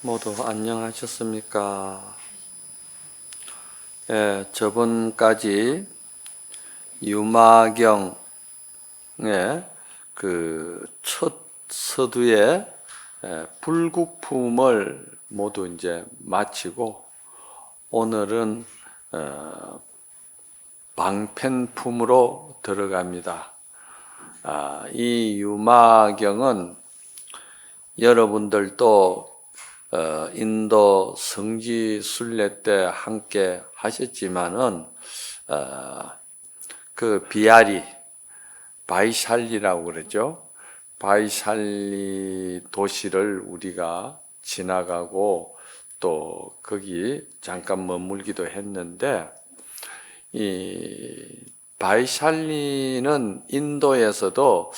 모두 안녕하셨습니까? 저번까지 유마경의 그 첫 서두의 불국품을 모두 이제 마치고 오늘은 방편품으로 들어갑니다. 이 유마경은 여러분들도 인도 성지 순례 때 함께 하셨지만은 그 비하리 바이샬리라고 그러죠. 바이샬리 도시를 우리가 지나가고 또 거기 잠깐 머물기도 했는데, 이 바이샬리는 인도에서도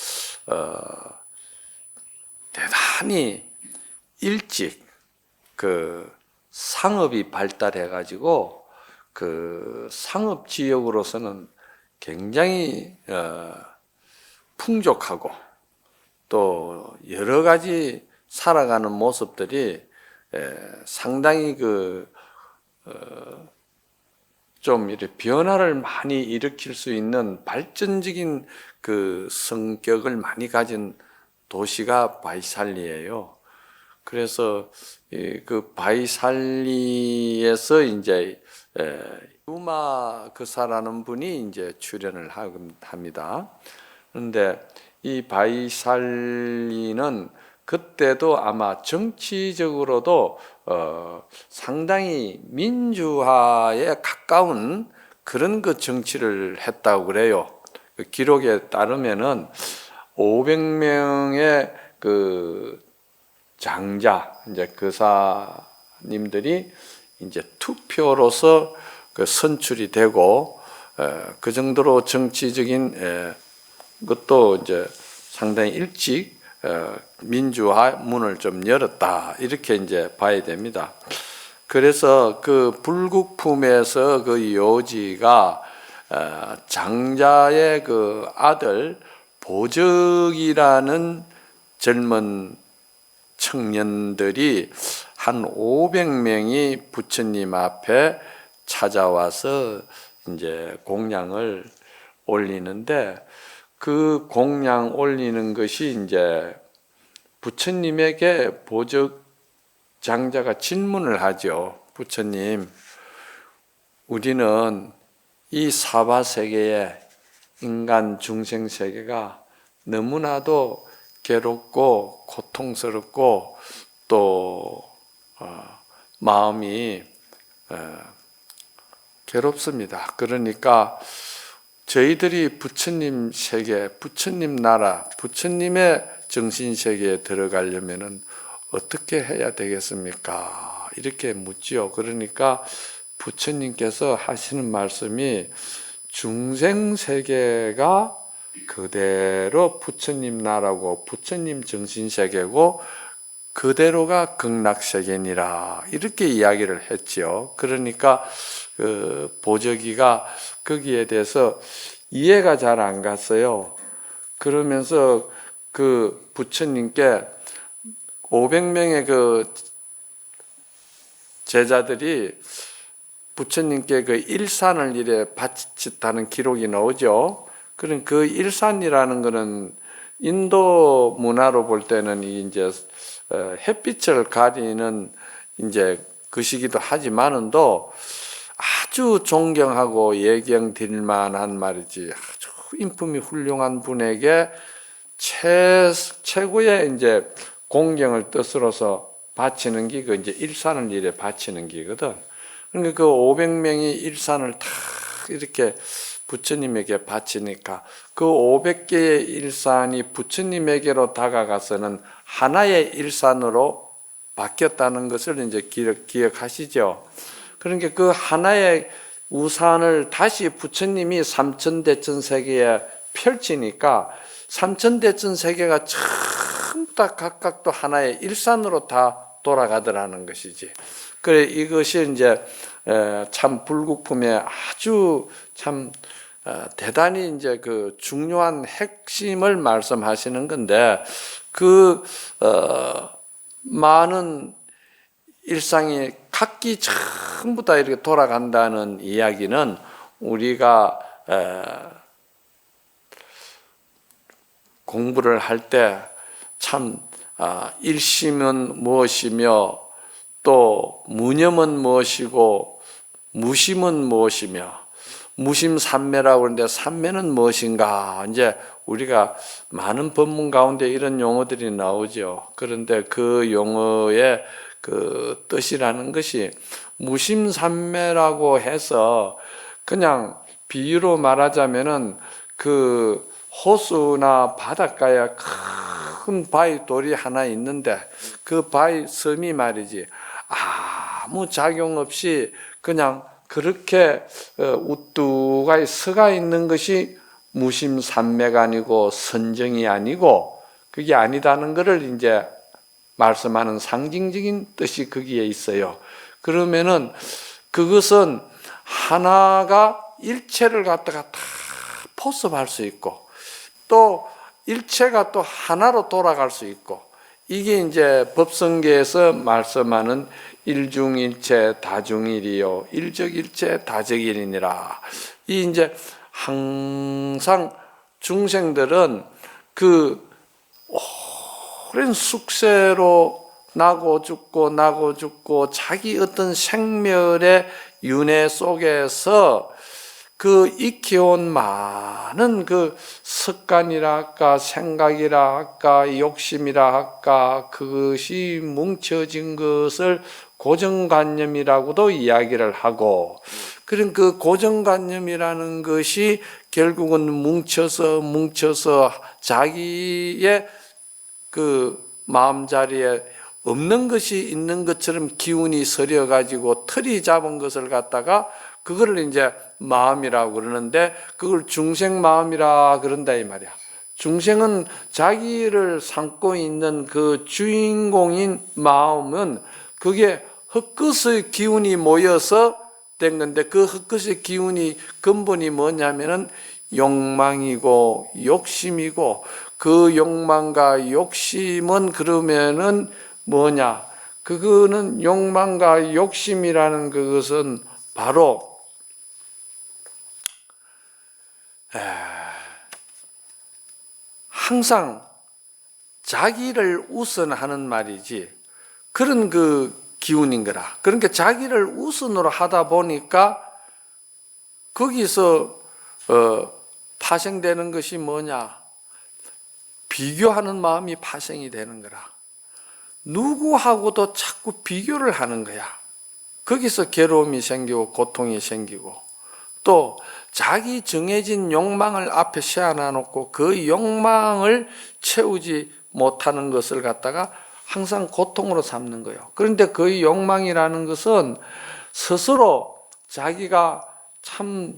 대단히 일찍 그 상업이 발달해 가지고 그 상업 지역으로서는 굉장히 풍족하고 또 여러 가지 살아가는 모습들이 상당히 좀 이렇게 변화를 많이 일으킬 수 있는 발전적인 그 성격을 많이 가진 도시가 바이샬리예요. 그래서 그 바이샬리에서 이제 유마 그사라는 분이 이제 출연을 합니다. 그런데 이 바이샬리는 그때도 아마 정치적으로도 상당히 민주화에 가까운 그런 그 정치를 했다고 그래요. 그 기록에 따르면은 500명의 그 장자, 이제 그사님들이 이제 투표로서 그 선출이 되고, 그 정도로 정치적인 것도 이제 상당히 일찍 민주화 문을 좀 열었다, 이렇게 이제 봐야 됩니다. 그래서 그 불국품에서 그 요지가 장자의 그 아들 보적이라는 젊은 청년들이 한 500명이 부처님 앞에 찾아와서 이제 공양을 올리는데, 그 공양 올리는 것이 이제 부처님에게 보적 장자가 질문을 하죠. 부처님, 우리는 이 사바 세계에 인간 중생 세계가 너무나도 괴롭고 고통스럽고 또 마음이 괴롭습니다. 그러니까 저희들이 부처님 세계, 부처님 나라, 부처님의 정신 세계에 들어가려면은 어떻게 해야 되겠습니까? 이렇게 묻지요. 그러니까 부처님께서 하시는 말씀이 중생 세계가 그대로 부처님 나라고 부처님 정신 세계고 그대로가 극락세계니라, 이렇게 이야기를 했지요. 그러니까 그 보적이가 거기에 대해서 이해가 잘 안 갔어요. 그러면서 그 부처님께 500명의 그 제자들이 부처님께 그 일산을 이래 바쳤다는 기록이 나오죠. 그런 그 일산이라는 것은 인도 문화로 볼 때는 이제 햇빛을 가리는 이제 것이기도 하지만은도 아주 존경하고 예경 드릴 만한 말이지, 아주 인품이 훌륭한 분에게 최고의 이제 공경을 뜻으로서 바치는 게 그 이제 일산을 이래 바치는 게거든. 그러니까 그 500명이 일산을 다 이렇게 부처님에게 바치니까 그 500개의 일산이 부처님에게로 다가가서는 하나의 일산으로 바뀌었다는 것을 이제 기억하시죠. 그러니까 그 하나의 우산을 다시 부처님이 삼천대천 세계에 펼치니까 삼천대천 세계가 전부 다 각각 또 하나의 일산으로 다 돌아가더라는 것이지. 그래, 이것이 이제 참 불국품의 아주 참 대단히 이제 그 중요한 핵심을 말씀하시는 건데, 그 많은 일상이 각기 전부 다 이렇게 돌아간다는 이야기는 우리가 공부를 할 때 참 일심은 무엇이며 또 무념은 무엇이고 무심은 무엇이며 무심삼매라고 하는데 삼매는 무엇인가, 이제 우리가 많은 법문 가운데 이런 용어들이 나오죠. 그런데 그 용어의 그 뜻이라는 것이 무심삼매라고 해서 그냥 비유로 말하자면은 그 호수나 바닷가에 큰 바위 돌이 하나 있는데 그 바위 섬이 말이지 아무 작용 없이 그냥 그렇게 우뚝하게 서가 있는 것이 무심삼매가 아니고 선정이 아니고 그게 아니다는 것을 이제 말씀하는 상징적인 뜻이 거기에 있어요. 그러면은 그것은 하나가 일체를 갖다가 다 포섭할 수 있고 또 일체가 또 하나로 돌아갈 수 있고, 이게 이제 법성계에서 말씀하는 일중일체 다중일이요 일적일체 다적일이니라. 이 이제 항상 중생들은 그 오랜 숙세로 나고 죽고 자기 어떤 생멸의 윤회 속에서 그 익혀온 많은 그 습관이라 할까 생각이라 할까 욕심이라 할까 그것이 뭉쳐진 것을 고정관념이라고도 이야기를 하고, 그런 그 고정관념이라는 것이 결국은 뭉쳐서 자기의 그 마음자리에 없는 것이 있는 것처럼 기운이 서려 가지고 틀이 잡은 것을 갖다가 그거를 이제 마음이라고 그러는데 그걸 중생 마음이라 그런다 이 말이야. 중생은 자기를 삼고 있는 그 주인공인 마음은 그게 헛것의 기운이 모여서 된 건데, 그 헛것의 기운이 근본이 뭐냐면은 욕망이고 욕심이고, 그 욕망과 욕심은 그러면은 뭐냐? 그거는 욕망과 욕심이라는 그것은 바로 항상 자기를 우선하는 말이지, 그런 그 기운인 거라. 그러니까 자기를 우선으로 하다 보니까 거기서 파생되는 것이 뭐냐? 비교하는 마음이 파생이 되는 거라. 누구하고도 자꾸 비교를 하는 거야. 거기서 괴로움이 생기고 고통이 생기고, 또 자기 정해진 욕망을 앞에 세워놔놓고 그 욕망을 채우지 못하는 것을 갖다가 항상 고통으로 삼는 거예요. 그런데 그 욕망이라는 것은 스스로 자기가 참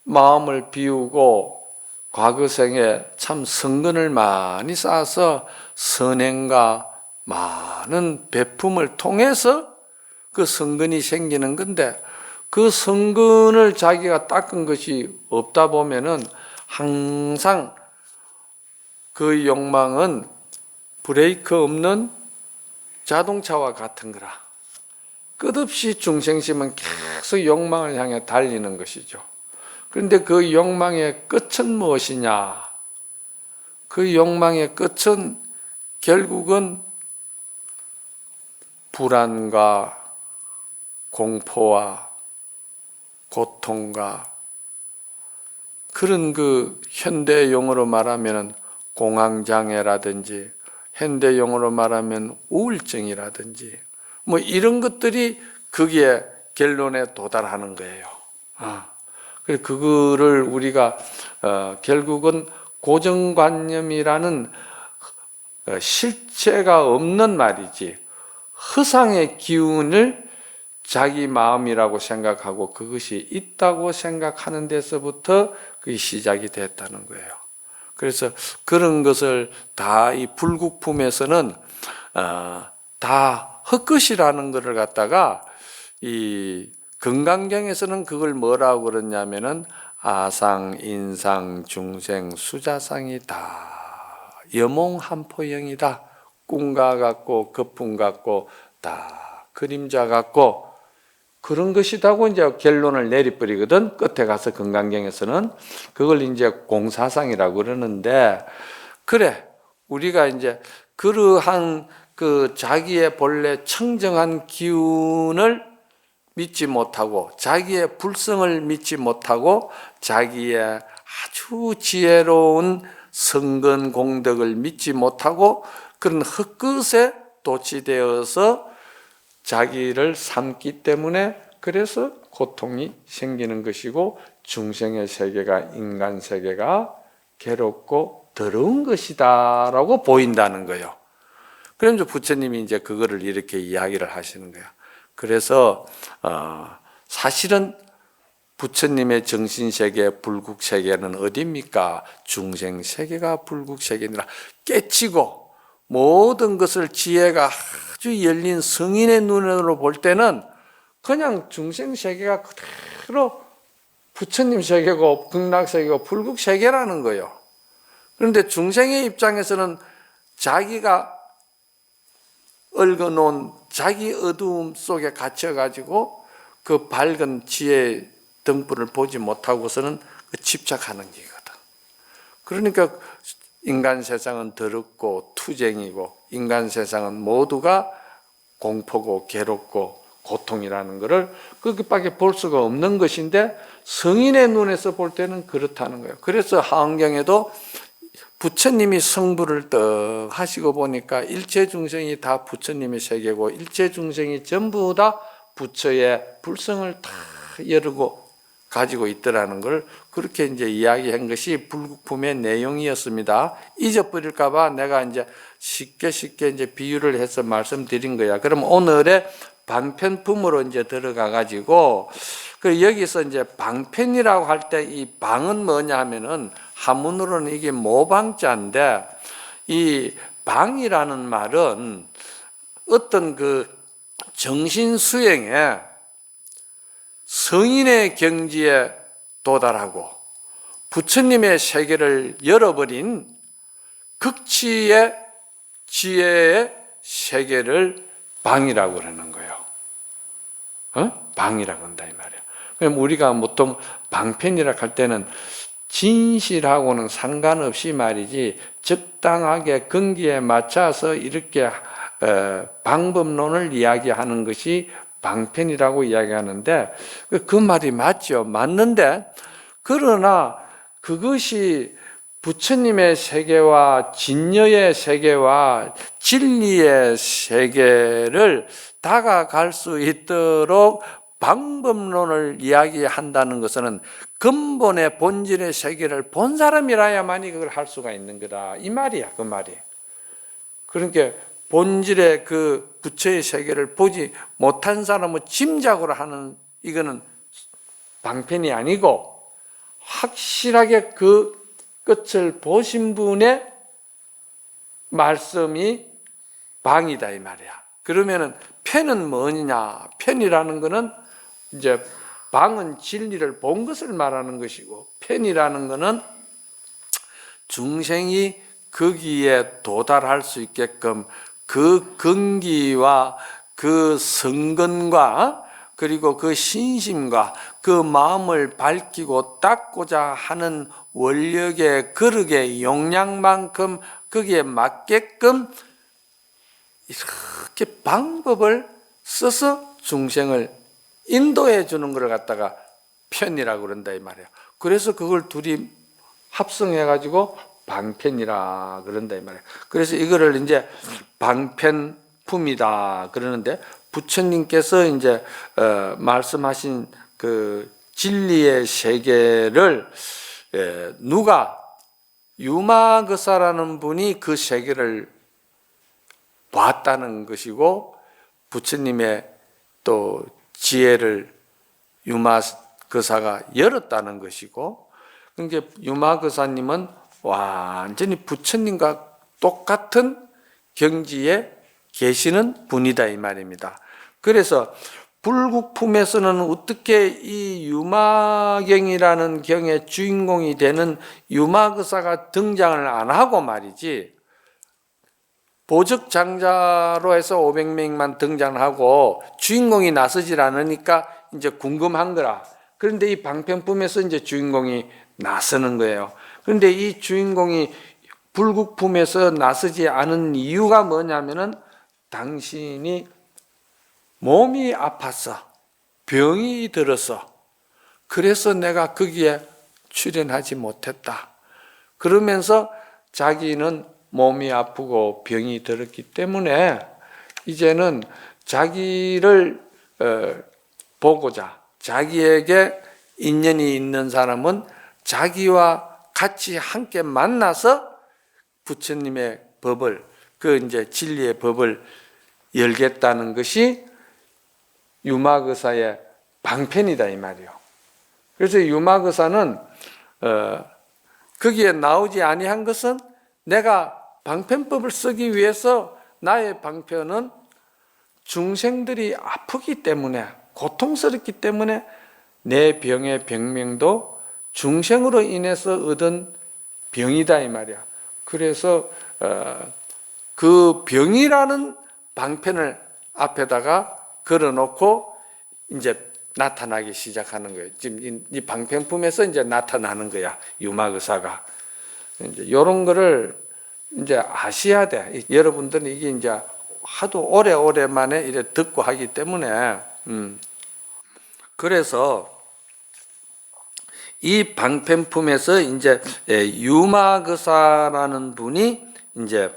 마음을 비우고 과거 생에 참 성근을 많이 쌓아서 선행과 많은 베품을 통해서 그 성근이 생기는 건데, 그 성근을 자기가 닦은 것이 없다 보면은 항상 그 욕망은 브레이크 없는 자동차와 같은 거라. 끝없이 중생심은 계속 욕망을 향해 달리는 것이죠. 그런데 그 욕망의 끝은 무엇이냐? 그 욕망의 끝은 결국은 불안과 공포와 고통과 그런 그 현대용어로 말하면 공황장애라든지 현대용어로 말하면 우울증이라든지 뭐 이런 것들이 거기에 결론에 도달하는 거예요. 그래서 그거를 우리가 결국은 고정관념이라는 실체가 없는 말이지, 허상의 기운을 자기 마음이라고 생각하고 그것이 있다고 생각하는 데서부터 그게 시작이 됐다는 거예요. 그래서 그런 것을 다 이 불국품에서는 다 헛것이라는 것을 갖다가 이 건강경에서는 그걸 뭐라고 그러냐면은 아상, 인상, 중생, 수자상이 다 여몽한포영이다. 꿈과 같고 거품 같고 다 그림자 같고 그런 것이다고 이제 결론을 내리버리거든. 끝에 가서 건강경에서는 그걸 이제 공사상이라고 그러는데, 그래 우리가 이제 그러한 그 자기의 본래 청정한 기운을 믿지 못하고 자기의 불성을 믿지 못하고 자기의 아주 지혜로운 성근 공덕을 믿지 못하고 그런 헛것에 도취되어서 자기를 삼기 때문에 그래서 고통이 생기는 것이고 중생의 세계가 인간 세계가 괴롭고 더러운 것이다라고 보인다는 거예요. 그래서 부처님이 이제 그거를 이렇게 이야기를 하시는 거예요. 그래서 사실은 부처님의 정신세계, 불국세계는 어디입니까? 중생세계가 불국세계니라. 깨치고 모든 것을 지혜가 아주 열린 성인의 눈으로 볼 때는 그냥 중생세계가 그대로 부처님 세계고 극락세계고 불국세계라는 거예요. 그런데 중생의 입장에서는 자기가 얽어놓은 자기 어두움 속에 갇혀가지고 그 밝은 지혜의 등불을 보지 못하고서는 집착하는 거거든. 그러니까 인간 세상은 더럽고 투쟁이고 인간 세상은 모두가 공포고 괴롭고 고통이라는 것을 그것밖에 볼 수가 없는 것인데 성인의 눈에서 볼 때는 그렇다는 거예요. 그래서 하은경에도 부처님이 성부를 떡 하시고 보니까 일체 중생이 다 부처님의 세계고 일체 중생이 전부 다 부처의 불성을 다 열고 가지고 있더라는 걸 그렇게 이제 이야기한 것이 불국품의 내용이었습니다. 잊어버릴까봐 내가 이제 쉽게 이제 비유를 해서 말씀드린 거야. 그럼 오늘의 방편품으로 이제 들어가 가지고 그 여기서 이제 방편이라고 할 때 이 방은 뭐냐 하면은 한문으로는 이게 모방자인데 이 방이라는 말은 어떤 그 정신 수행에 성인의 경지에 도달하고 부처님의 세계를 열어버린 극치의 지혜의 세계를 방이라고 그러는 거예요. 방이라고 한다 이 말이에요. 그럼 우리가 보통 방편이라고 할 때는 진실하고는 상관없이 말이지 적당하게 근기에 맞춰서 이렇게 방법론을 이야기하는 것이 방편이라고 이야기하는데 그 말이 맞죠. 맞는데 그러나 그것이 부처님의 세계와 진여의 세계와 진리의 세계를 다가갈 수 있도록 방법론을 이야기한다는 것은 근본의 본질의 세계를 본 사람이라야만이 그걸 할 수가 있는 거다 이 말이야. 그 말이. 그러니까 본질의 그 부처의 세계를 보지 못한 사람은 짐작으로 하는 이거는 방편이 아니고 확실하게 그 끝을 보신 분의 말씀이 방이다 이 말이야. 그러면은 편은 뭐냐? 편이라는 것은 이제 방은 진리를 본 것을 말하는 것이고 편이라는 것은 중생이 거기에 도달할 수 있게끔 그 근기와 그 성근과 그리고 그 신심과 그 마음을 밝히고 닦고자 하는 원력의 그릇의 용량만큼 거기에 맞게끔 이렇게 방법을 써서 중생을 인도해 주는 걸 갖다가 편이라고 그런다 이 말이에요. 그래서 그걸 둘이 합성해 가지고 방편이라 그런다 이 말이에요. 그래서 이거를 이제 방편품이다 그러는데 부처님께서 이제 말씀하신 그 진리의 세계를 누가 유마거사라는 분이 그 세계를 봤다는 것이고 부처님의 또 지혜를 유마거사가 열었다는 것이고 그러니까 유마거사님은 완전히 부처님과 똑같은 경지에 계시는 분이다 이 말입니다. 그래서 불국품에서는 어떻게 이 유마경이라는 경의 주인공이 되는 유마거사가 등장을 안 하고 말이지 보적 장자로 해서 500명만 등장하고 주인공이 나서질 않으니까 이제 궁금한 거라. 그런데 이 방편품에서 이제 주인공이 나서는 거예요. 그런데 이 주인공이 불국품에서 나서지 않은 이유가 뭐냐면은 당신이 몸이 아파서 병이 들어서 그래서 내가 거기에 출연하지 못했다. 그러면서 자기는 몸이 아프고 병이 들었기 때문에 이제는 자기를 보고자 자기에게 인연이 있는 사람은 자기와 같이 함께 만나서 부처님의 법을 그 이제 진리의 법을 열겠다는 것이 유마거사의 방편이다 이 말이요. 그래서 유마거사는 거기에 나오지 아니한 것은 내가 방편법을 쓰기 위해서 나의 방편은 중생들이 아프기 때문에 고통스럽기 때문에 내 병의 병명도 중생으로 인해서 얻은 병이다 이 말이야. 그래서 그 병이라는 방편을 앞에다가 걸어놓고 이제 나타나기 시작하는 거예요. 지금 이 방편품에서 이제 나타나는 거야 유마거사가. 이제 이런 거를 이제 아셔야 돼. 여러분들은 이게 이제 하도 오래만에 이래 듣고 하기 때문에 그래서 이 방편품에서 이제 유마거사라는 분이 이제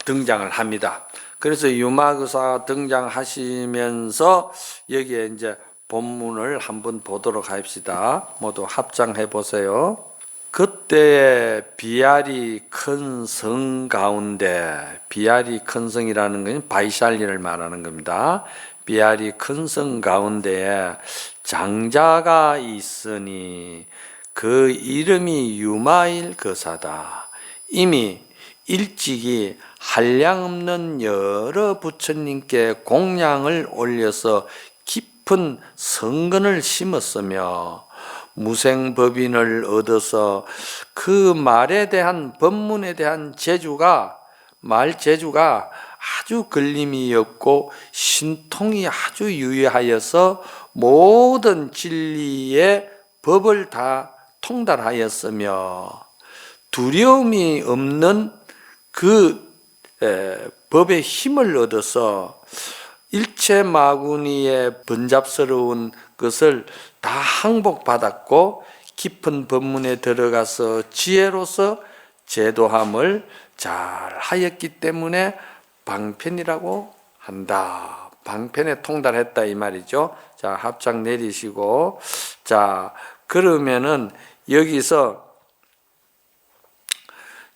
등장을 합니다. 그래서 유마거사 등장하시면서 여기에 이제 본문을 한번 보도록 합시다. 모두 합장해 보세요. 그때의 비아리 큰 성 가운데, 비아리 큰 성이라는 것은 바이샬리를 말하는 겁니다. 비아리 큰 성 가운데에 장자가 있으니 그 이름이 유마일 거사다. 이미 일찍이 한량없는 여러 부처님께 공양을 올려서 깊은 성근을 심었으며 무생법인을 얻어서 그 말에 대한 법문에 대한 말 재주가 아주 걸림이 없고 신통이 아주 유효하여서 모든 진리의 법을 다 통달하였으며 두려움이 없는 그 법의 힘을 얻어서 일체 마구니의 번잡스러운 것을 다 항복받았고 깊은 법문에 들어가서 지혜로서 제도함을 잘 하였기 때문에 방편이라고 한다. 방편에 통달했다 이 말이죠. 자, 합장 내리시고, 자, 그러면은 여기서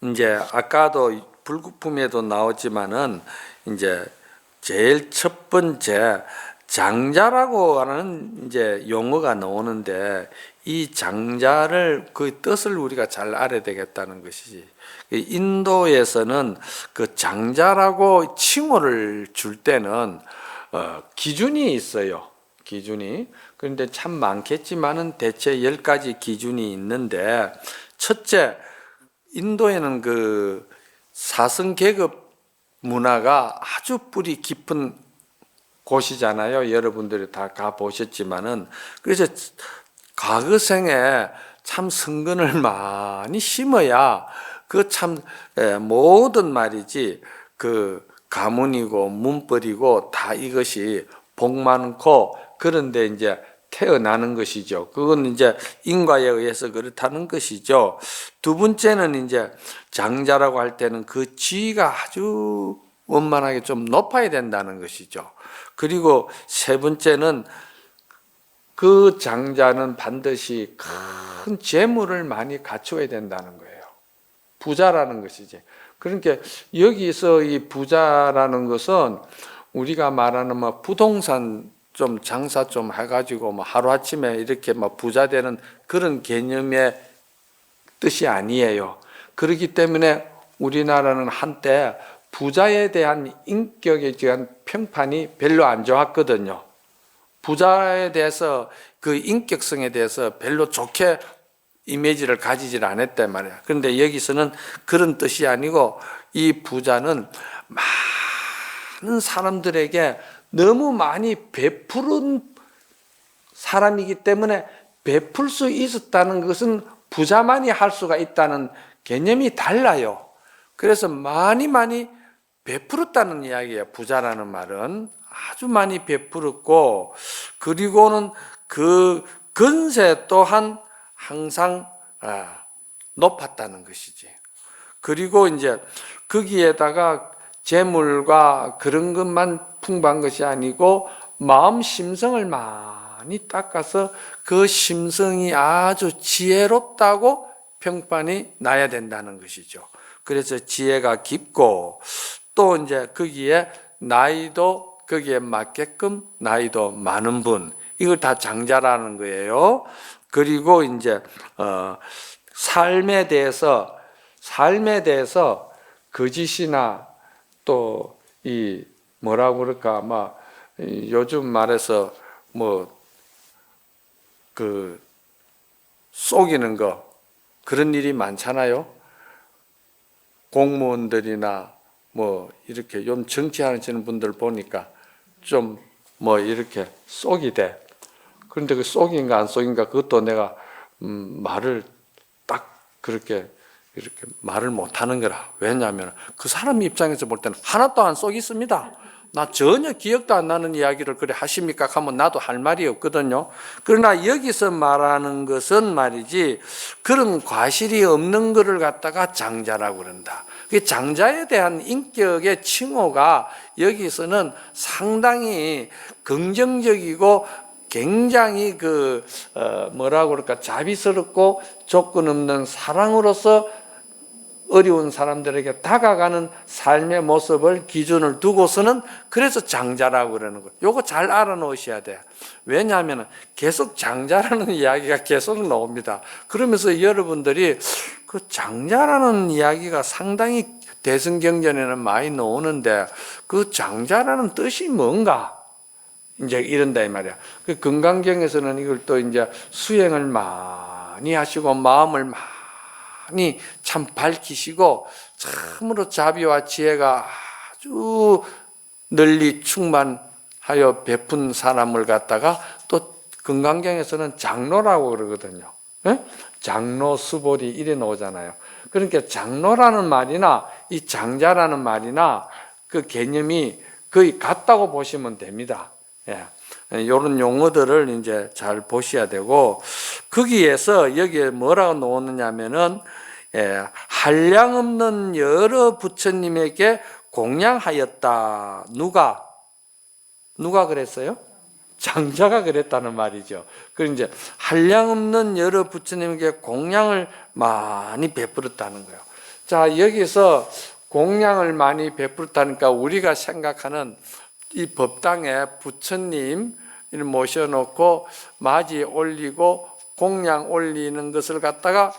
이제 아까도 불국품에도 나오지만은 이제 제일 첫 번째 장자라고 하는 이제 용어가 나오는데 이 장자를 그 뜻을 우리가 잘 알아야 되겠다는 것이지. 인도에서는 그 장자라고 칭호를 줄 때는 기준이 있어요. 기준이. 그런데 참 많겠지만은 대체 10가지 기준이 있는데 첫째, 인도에는 그 사성계급 문화가 아주 뿌리 깊은 곳이잖아요. 여러분들이 다 가보셨지만은. 그래서 과거 생에 참 성근을 많이 심어야 그 참 모든 말이지 그 가문이고 문벌이고 다 이것이 복 많고 그런데 이제 태어나는 것이죠. 그건 이제 인과에 의해서 그렇다는 것이죠. 두 번째는 이제 장자라고 할 때는 그 지위가 아주 원만하게 좀 높아야 된다는 것이죠. 그리고 세 번째는 그 장자는 반드시 큰 재물을 많이 갖춰야 된다는 거예요. 부자라는 것이지. 그러니까 여기서 이 부자라는 것은 우리가 말하는 뭐 부동산 좀 장사 좀 해가지고 뭐 하루아침에 이렇게 뭐 부자 되는 그런 개념의 뜻이 아니에요. 그렇기 때문에 우리나라는 한때 부자에 대한 인격에 대한 평판이 별로 안 좋았거든요. 부자에 대해서 그 인격성에 대해서 별로 좋게 이미지를 가지질 않았단 말이야. 그런데 여기서는 그런 뜻이 아니고 이 부자는 많은 사람들에게 너무 많이 베푸른 사람이기 때문에 베풀 수 있었다는 것은 부자만이 할 수가 있다는 개념이 달라요. 그래서 많이 베풀었다는 이야기예요. 부자라는 말은 아주 많이 베풀었고, 그리고는 그 건세 또한 항상 높았다는 것이지. 그리고 이제 거기에다가 재물과 그런 것만 풍부한 것이 아니고 마음 심성을 많이 닦아서 그 심성이 아주 지혜롭다고 평판이 나야 된다는 것이죠. 그래서 지혜가 깊고 또 이제 거기에 나이도 거기에 맞게끔 나이도 많은 분, 이걸 다 장자라는 거예요. 그리고 이제 삶에 대해서 거짓이나 또 이 뭐라고 그럴까, 막 요즘 말해서 뭐 그 속이는 거, 그런 일이 많잖아요. 공무원들이나 뭐 이렇게 좀 정치하시는 분들 보니까 좀 뭐 이렇게 속이대. 그런데 그 속인가 안 속인가 그것도 내가 말을 딱 그렇게 이렇게 말을 못하는 거라. 왜냐하면 그 사람 입장에서 볼 때는 하나도 안 속있습니다. 나 전혀 기억도 안 나는 이야기를 그래 하십니까 하면 나도 할 말이 없거든요. 그러나 여기서 말하는 것은 말이지, 그런 과실이 없는 것을 갖다가 장자라고 그런다. 그 장자에 대한 인격의 칭호가 여기서는 상당히 긍정적이고 굉장히 뭐라고 그럴까, 자비스럽고 조건 없는 사랑으로서 어려운 사람들에게 다가가는 삶의 모습을 기준을 두고서는 그래서 장자라고 그러는 거예요. 요거 잘 알아놓으셔야 돼요. 왜냐하면 계속 장자라는 이야기가 계속 나옵니다. 그러면서 여러분들이 그 장자라는 이야기가 상당히 대승경전에는 많이 나오는데 그 장자라는 뜻이 뭔가? 이제 이런다 이 말이야. 그 건강경에서는 이걸 또 이제 수행을 많이 하시고 마음을 많이 참 밝히시고 참으로 자비와 지혜가 아주 널리 충만하여 베푼 사람을 갖다가 또 건강경에서는 장로라고 그러거든요. 예? 장로 수보리 이래 나오잖아요. 그러니까 장로라는 말이나 이 장자라는 말이나 그 개념이 거의 같다고 보시면 됩니다. 예. 이런 용어들을 이제 잘 보셔야 되고, 거기에서 여기에 뭐라고 나오느냐면은 한량 없는 여러 부처님에게 공양하였다. 누가 그랬어요? 장자가 그랬다는 말이죠. 그리고 이제 한량 없는 여러 부처님에게 공양을 많이 베풀었다는 거예요. 자, 여기서 공양을 많이 베풀었다니까 우리가 생각하는 이 법당에 부처님 모셔놓고 맞이 올리고 공양 올리는 것을 갖다가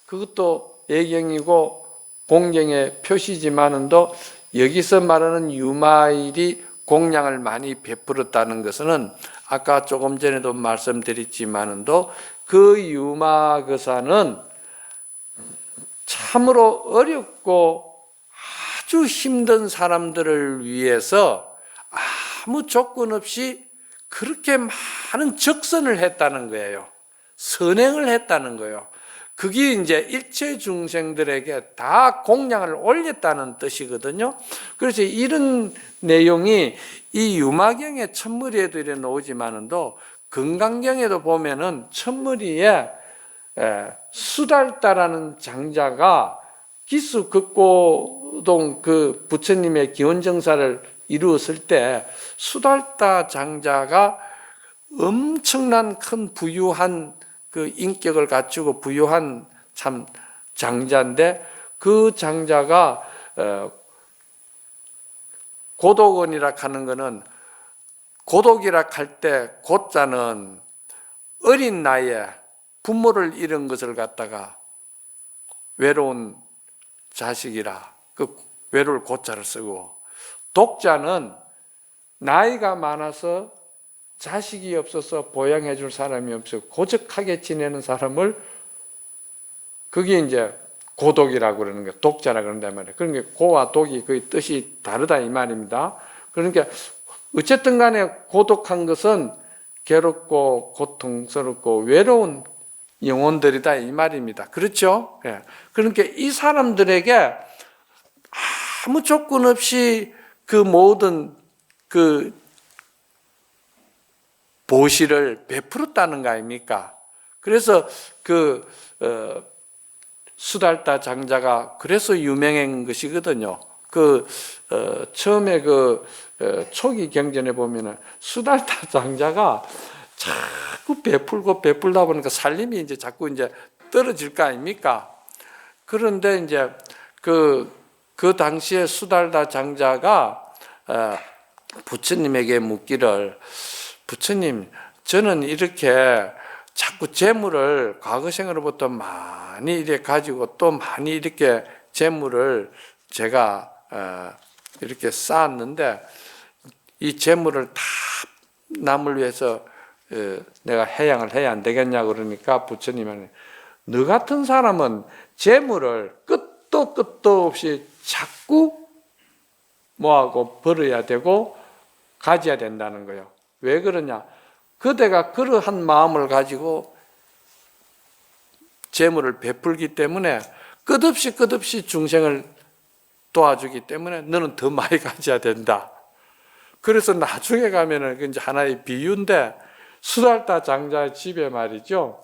그것도 예경이고 공경의 표시지만은도 여기서 말하는 유마일이 공양을 많이 베풀었다는 것은 아까 조금 전에도 말씀드렸지만은도 그 유마거사는 참으로 어렵고 아주 힘든 사람들을 위해서 아무 조건 없이 그렇게 많은 적선을 했다는 거예요. 선행을 했다는 거예요. 그게 이제 일체 중생들에게 다 공양을 올렸다는 뜻이거든요. 그래서 이런 내용이 이 유마경의 첫머리에도 이래 나오지만은도 건강경에도 보면은 첫머리에 수달다라는 장자가 기수극고동 그 부처님의 기원정사를 이루었을 때 수달다 장자가 엄청난 큰 부유한 그 인격을 갖추고 부유한 참 장자인데, 그 장자가 고독원이라 하는 거는 고독이라 할 때 고자는 어린 나이에 부모를 잃은 것을 갖다가 외로운 자식이라 그 외로울 고자를 쓰고, 독자는 나이가 많아서 자식이 없어서 보양해 줄 사람이 없어 고적하게 지내는 사람을 그게 이제 고독이라고 그러는 거예요. 독자라 그런단 말이에요. 그러니까 고와 독이 거의 뜻이 다르다 이 말입니다. 그러니까 어쨌든 간에 고독한 것은 괴롭고 고통스럽고 외로운 영혼들이다 이 말입니다. 그렇죠? 예. 그러니까 이 사람들에게 아무 조건 없이 그 모든 그 보시를 베풀었다는 거 아닙니까? 그래서 그 수달타 장자가 그래서 유명한 것이거든요. 처음에 초기 경전에 보면은 수달타 장자가 자꾸 베풀다 보니까 살림이 이제 자꾸 이제 떨어질 거 아닙니까? 그런데 이제 그 당시에 수달타 장자가 부처님에게 묻기를, 부처님, 저는 이렇게 자꾸 재물을 과거 생으로부터 많이 이렇게 가지고 또 많이 이렇게 재물을 제가 이렇게 쌓았는데 이 재물을 다 남을 위해서 내가 해양을 해야 안 되겠냐 그러니까 부처님은 너 같은 사람은 재물을 끝도 없이 자꾸 뭐하고 벌어야 되고 가져야 된다는 거예요. 왜 그러냐? 그대가 그러한 마음을 가지고 재물을 베풀기 때문에 끝없이 중생을 도와주기 때문에 너는 더 많이 가져야 된다. 그래서 나중에 가면은 그 이제 하나의 비유인데 수달타 장자의 집에 말이죠.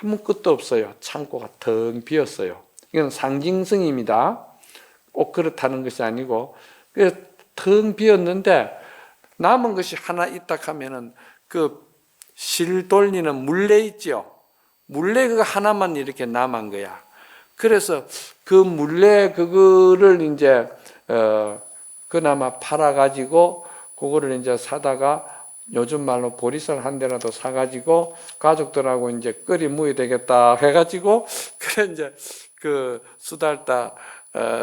아무 끝도 없어요. 창고가 텅 비었어요. 이건 상징성입니다. 꼭 그렇다는 것이 아니고 텅 비었는데 남은 것이 하나 있다 하면은 그 실 돌리는 물레 있죠. 물레 그거 하나만 이렇게 남은 거야. 그래서 그 물레 그거를 이제 그나마 팔아 가지고 그거를 이제 사다가 요즘 말로 보리쌀 한 대라도 사 가지고 가족들하고 이제 끓이 무이 되겠다 해 가지고 그래 이제 그 수달타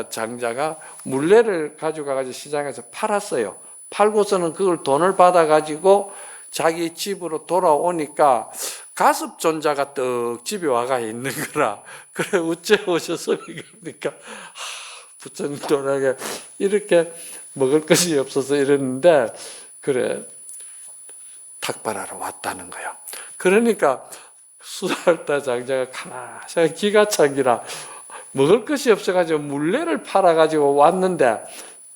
장자가 물레를 가지고 가지고 시장에서 팔았어요. 팔고서는 그걸 돈을 받아 가지고 자기 집으로 돌아오니까 가습존자가 떡 집에 와가 있는 거라. 그래 어째 오셔서 그러니까 부처님들에게 이렇게 먹을 것이 없어서 이랬는데 그래 탁발하러 왔다는 거예요. 그러니까 수달타 장자가 가만히 기가 차기라 먹을 것이 없어가지고 물레를 팔아가지고 왔는데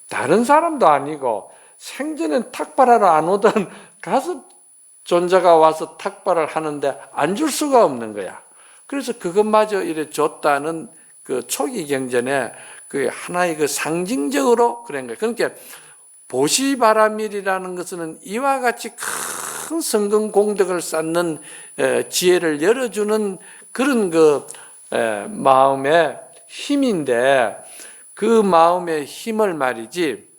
다른 사람도 아니고 생전엔 탁발하러 안 오던 가습존자가 와서 탁발을 하는데 안 줄 수가 없는 거야. 그래서 그것마저 이래 줬다는 그 초기 경전에 그 하나의 그 상징적으로 그런 거예요. 그러니까 보시바라밀이라는 것은 이와 같이 큰 성공 공덕을 쌓는 지혜를 열어주는 그런 그 마음의 힘인데 그 마음의 힘을 말이지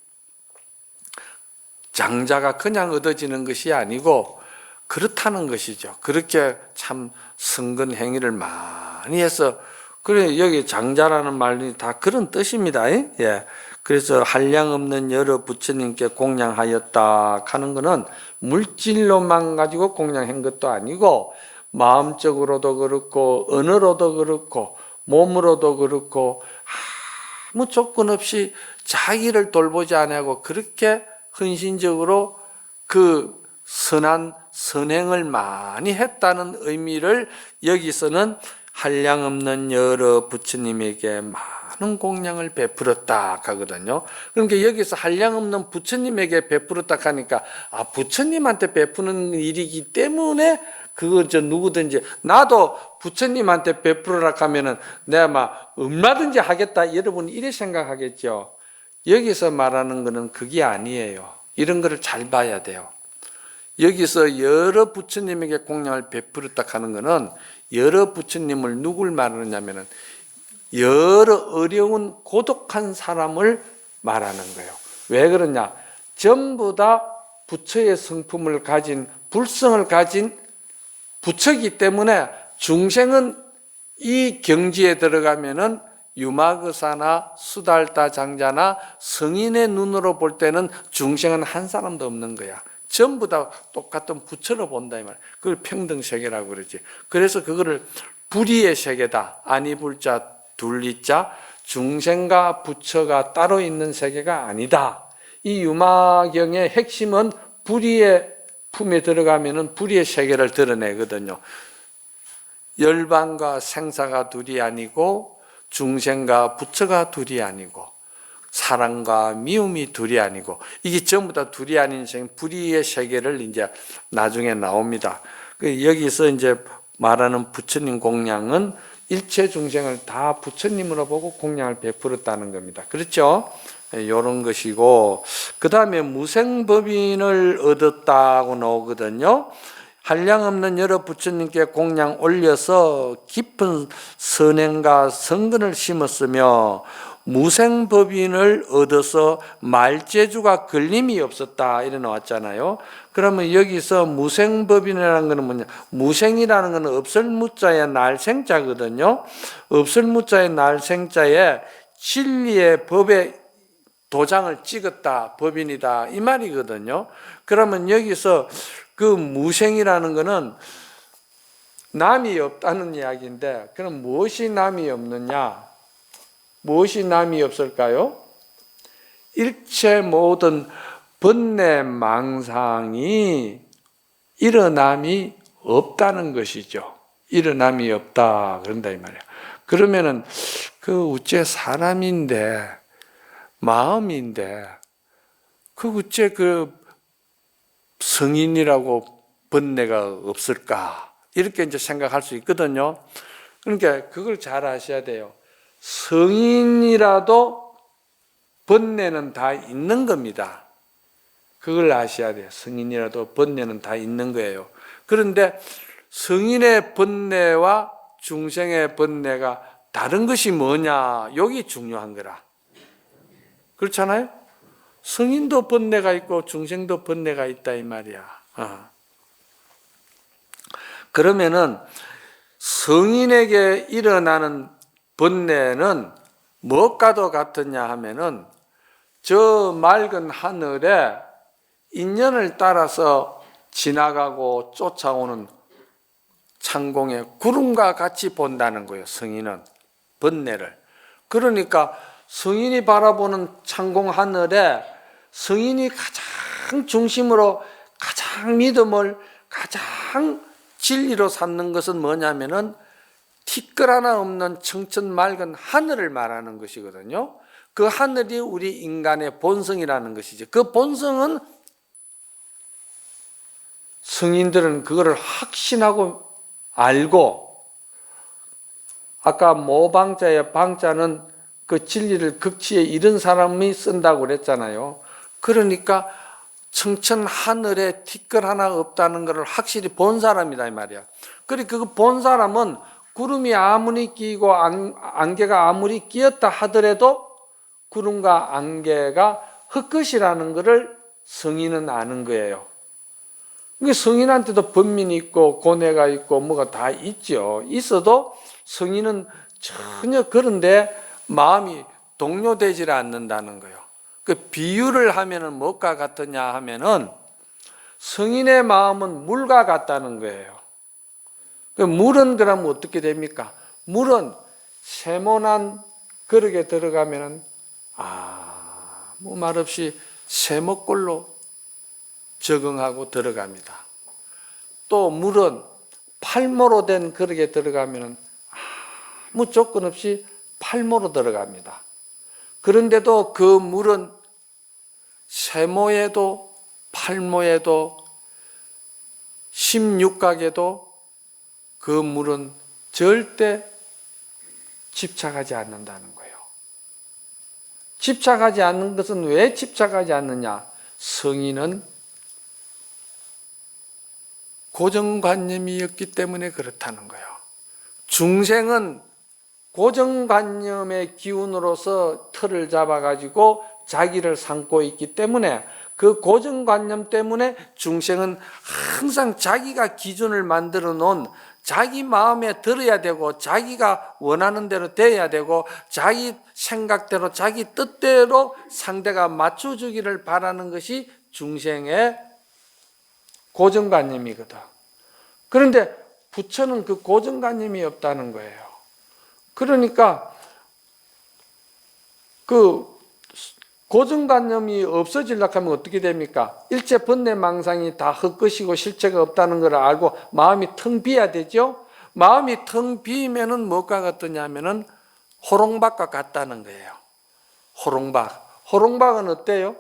장자가 그냥 얻어지는 것이 아니고 그렇다는 것이죠. 그렇게 참 성근 행위를 많이 해서 그래 여기 장자라는 말이 다 그런 뜻입니다. 예. 그래서 한량없는 여러 부처님께 공양하였다 하는 것은 물질로만 가지고 공양한 것도 아니고 마음적으로도 그렇고 언어로도 그렇고 몸으로도 그렇고 아무 조건 없이 자기를 돌보지 아니하고 그렇게 헌신적으로 그 선한 선행을 많이 했다는 의미를 여기서는 한량없는 여러 부처님에게 많은 공양을 베풀었다 하거든요. 그러니까 여기서 한량없는 부처님에게 베풀었다 하니까 부처님한테 베푸는 일이기 때문에 그거 누구든지 나도 부처님한테 베풀으라 하면은 내가 막 얼마든지 하겠다 여러분 이래 생각하겠죠. 여기서 말하는 것은 그게 아니에요. 이런 거를 잘 봐야 돼요. 여기서 여러 부처님에게 공양을 베풀었다 하는 것은 여러 부처님을 누굴 말하느냐면은 여러 어려운 고독한 사람을 말하는 거예요. 왜 그러냐? 전부 다 부처의 성품을 가진 불성을 가진 부처이기 때문에 중생은 이 경지에 들어가면은 유마거사나 수달타 장자나 성인의 눈으로 볼 때는 중생은 한 사람도 없는 거야. 전부 다 똑같은 부처로 본다 이 말. 그걸 평등세계라고 그러지. 그래서 그거를 불의의 세계다. 아니 불자 둘리자 중생과 부처가 따로 있는 세계가 아니다. 이 유마경의 핵심은 불의의 품에 들어가면은 불의의 세계를 드러내거든요. 열반과 생사가 둘이 아니고 중생과 부처가 둘이 아니고 사랑과 미움이 둘이 아니고 이게 전부 다 둘이 아닌 불의의 세계를 이제 나중에 나옵니다. 여기서 이제 말하는 부처님 공양은 일체 중생을 다 부처님으로 보고 공양을 베풀었다는 겁니다. 그렇죠? 이런 것이고, 그 다음에 무생법인을 얻었다고 나오거든요. 한량없는 여러 부처님께 공양 올려서 깊은 선행과 성근을 심었으며 무생법인을 얻어서 말재주가 걸림이 없었다 이래 나왔잖아요. 그러면 여기서 무생법인이라는 것은 뭐냐? 무생이라는 것은 없을 무자의 날생자거든요. 없을 무자의 날생자에 진리의 법에 도장을 찍었다, 법인이다 이 말이거든요. 그러면 여기서 그 무생이라는 것은 남이 없다는 이야기인데, 그럼 무엇이 남이 없느냐? 무엇이 남이 없을까요? 일체 모든 번뇌 망상이 일어남이 없다는 것이죠. 일어남이 없다 그런다 이 말이에요. 그러면은 그 어째 사람인데 마음인데 그 어째 그 성인이라고 번뇌가 없을까? 이렇게 이제 생각할 수 있거든요. 그러니까 그걸 잘 아셔야 돼요. 성인이라도 번뇌는 다 있는 겁니다. 그걸 아셔야 돼요. 성인이라도 번뇌는 다 있는 거예요. 그런데 성인의 번뇌와 중생의 번뇌가 다른 것이 뭐냐? 여기 중요한 거라. 그렇잖아요? 성인도 번뇌가 있고 중생도 번뇌가 있다 이 말이야. 그러면은 성인에게 일어나는 번뇌는 무엇과도 같으냐 하면은 저 맑은 하늘에 인연을 따라서 지나가고 쫓아오는 창공의 구름과 같이 본다는 거예요. 성인은 번뇌를. 그러니까 성인이 바라보는 창공 하늘에 성인이 가장 중심으로 가장 믿음을 가장 진리로 삼는 것은 뭐냐면은 티끌 하나 없는 청천 맑은 하늘을 말하는 것이거든요. 그 하늘이 우리 인간의 본성이라는 것이죠. 그 본성은 성인들은 그거를 확신하고 알고, 아까 모방자의 방자는 그 진리를 극치에 이른 사람이 쓴다고 그랬잖아요. 그러니까 청천 하늘에 티끌 하나 없다는 것을 확실히 본 사람이다 이 말이야. 그리고 그 본 사람은 구름이 아무리 끼고 안개가 아무리 끼었다 하더라도 구름과 안개가 흙것이라는 것을 성인은 아는 거예요. 성인한테도 번민이 있고 고뇌가 있고 뭐가 다 있죠. 있어도 성인은 전혀 그런데 마음이 동요되지 않는다는 거예요. 그 비유를 하면은 뭐가 같으냐 하면은 성인의 마음은 물과 같다는 거예요. 물은 그러면 어떻게 됩니까? 물은 세모난 그릇에 들어가면은 뭐 말없이 세모꼴로 적응하고 들어갑니다. 또 물은 팔모로 된 그릇에 들어가면은 아무 조건 없이 팔모로 들어갑니다. 그런데도 그 물은 세모에도 팔모에도 16각에도 그 물은 절대 집착하지 않는다는 거예요. 집착하지 않는 것은 왜 집착하지 않느냐? 성인은 고정관념이었기 때문에 그렇다는 거예요. 중생은 고정관념의 기운으로서 틀을 잡아가지고 자기를 삼고 있기 때문에 그 고정관념 때문에 중생은 항상 자기가 기준을 만들어 놓은 자기 마음에 들어야 되고 자기가 원하는 대로 돼야 되고 자기 생각대로 자기 뜻대로 상대가 맞춰주기를 바라는 것이 중생의 고정관념이거든. 그런데 부처는 그 고정관념이 없다는 거예요. 그러니까 그 고정관념이 없어지려고 하면 어떻게 됩니까? 일체 번뇌망상이 다 헛것이고 실체가 없다는 걸 알고 마음이 텅 비어야 되죠. 마음이 텅 비면은 뭐가 같더냐면은 호롱박과 같다는 거예요. 호롱박. 호롱박은 어때요?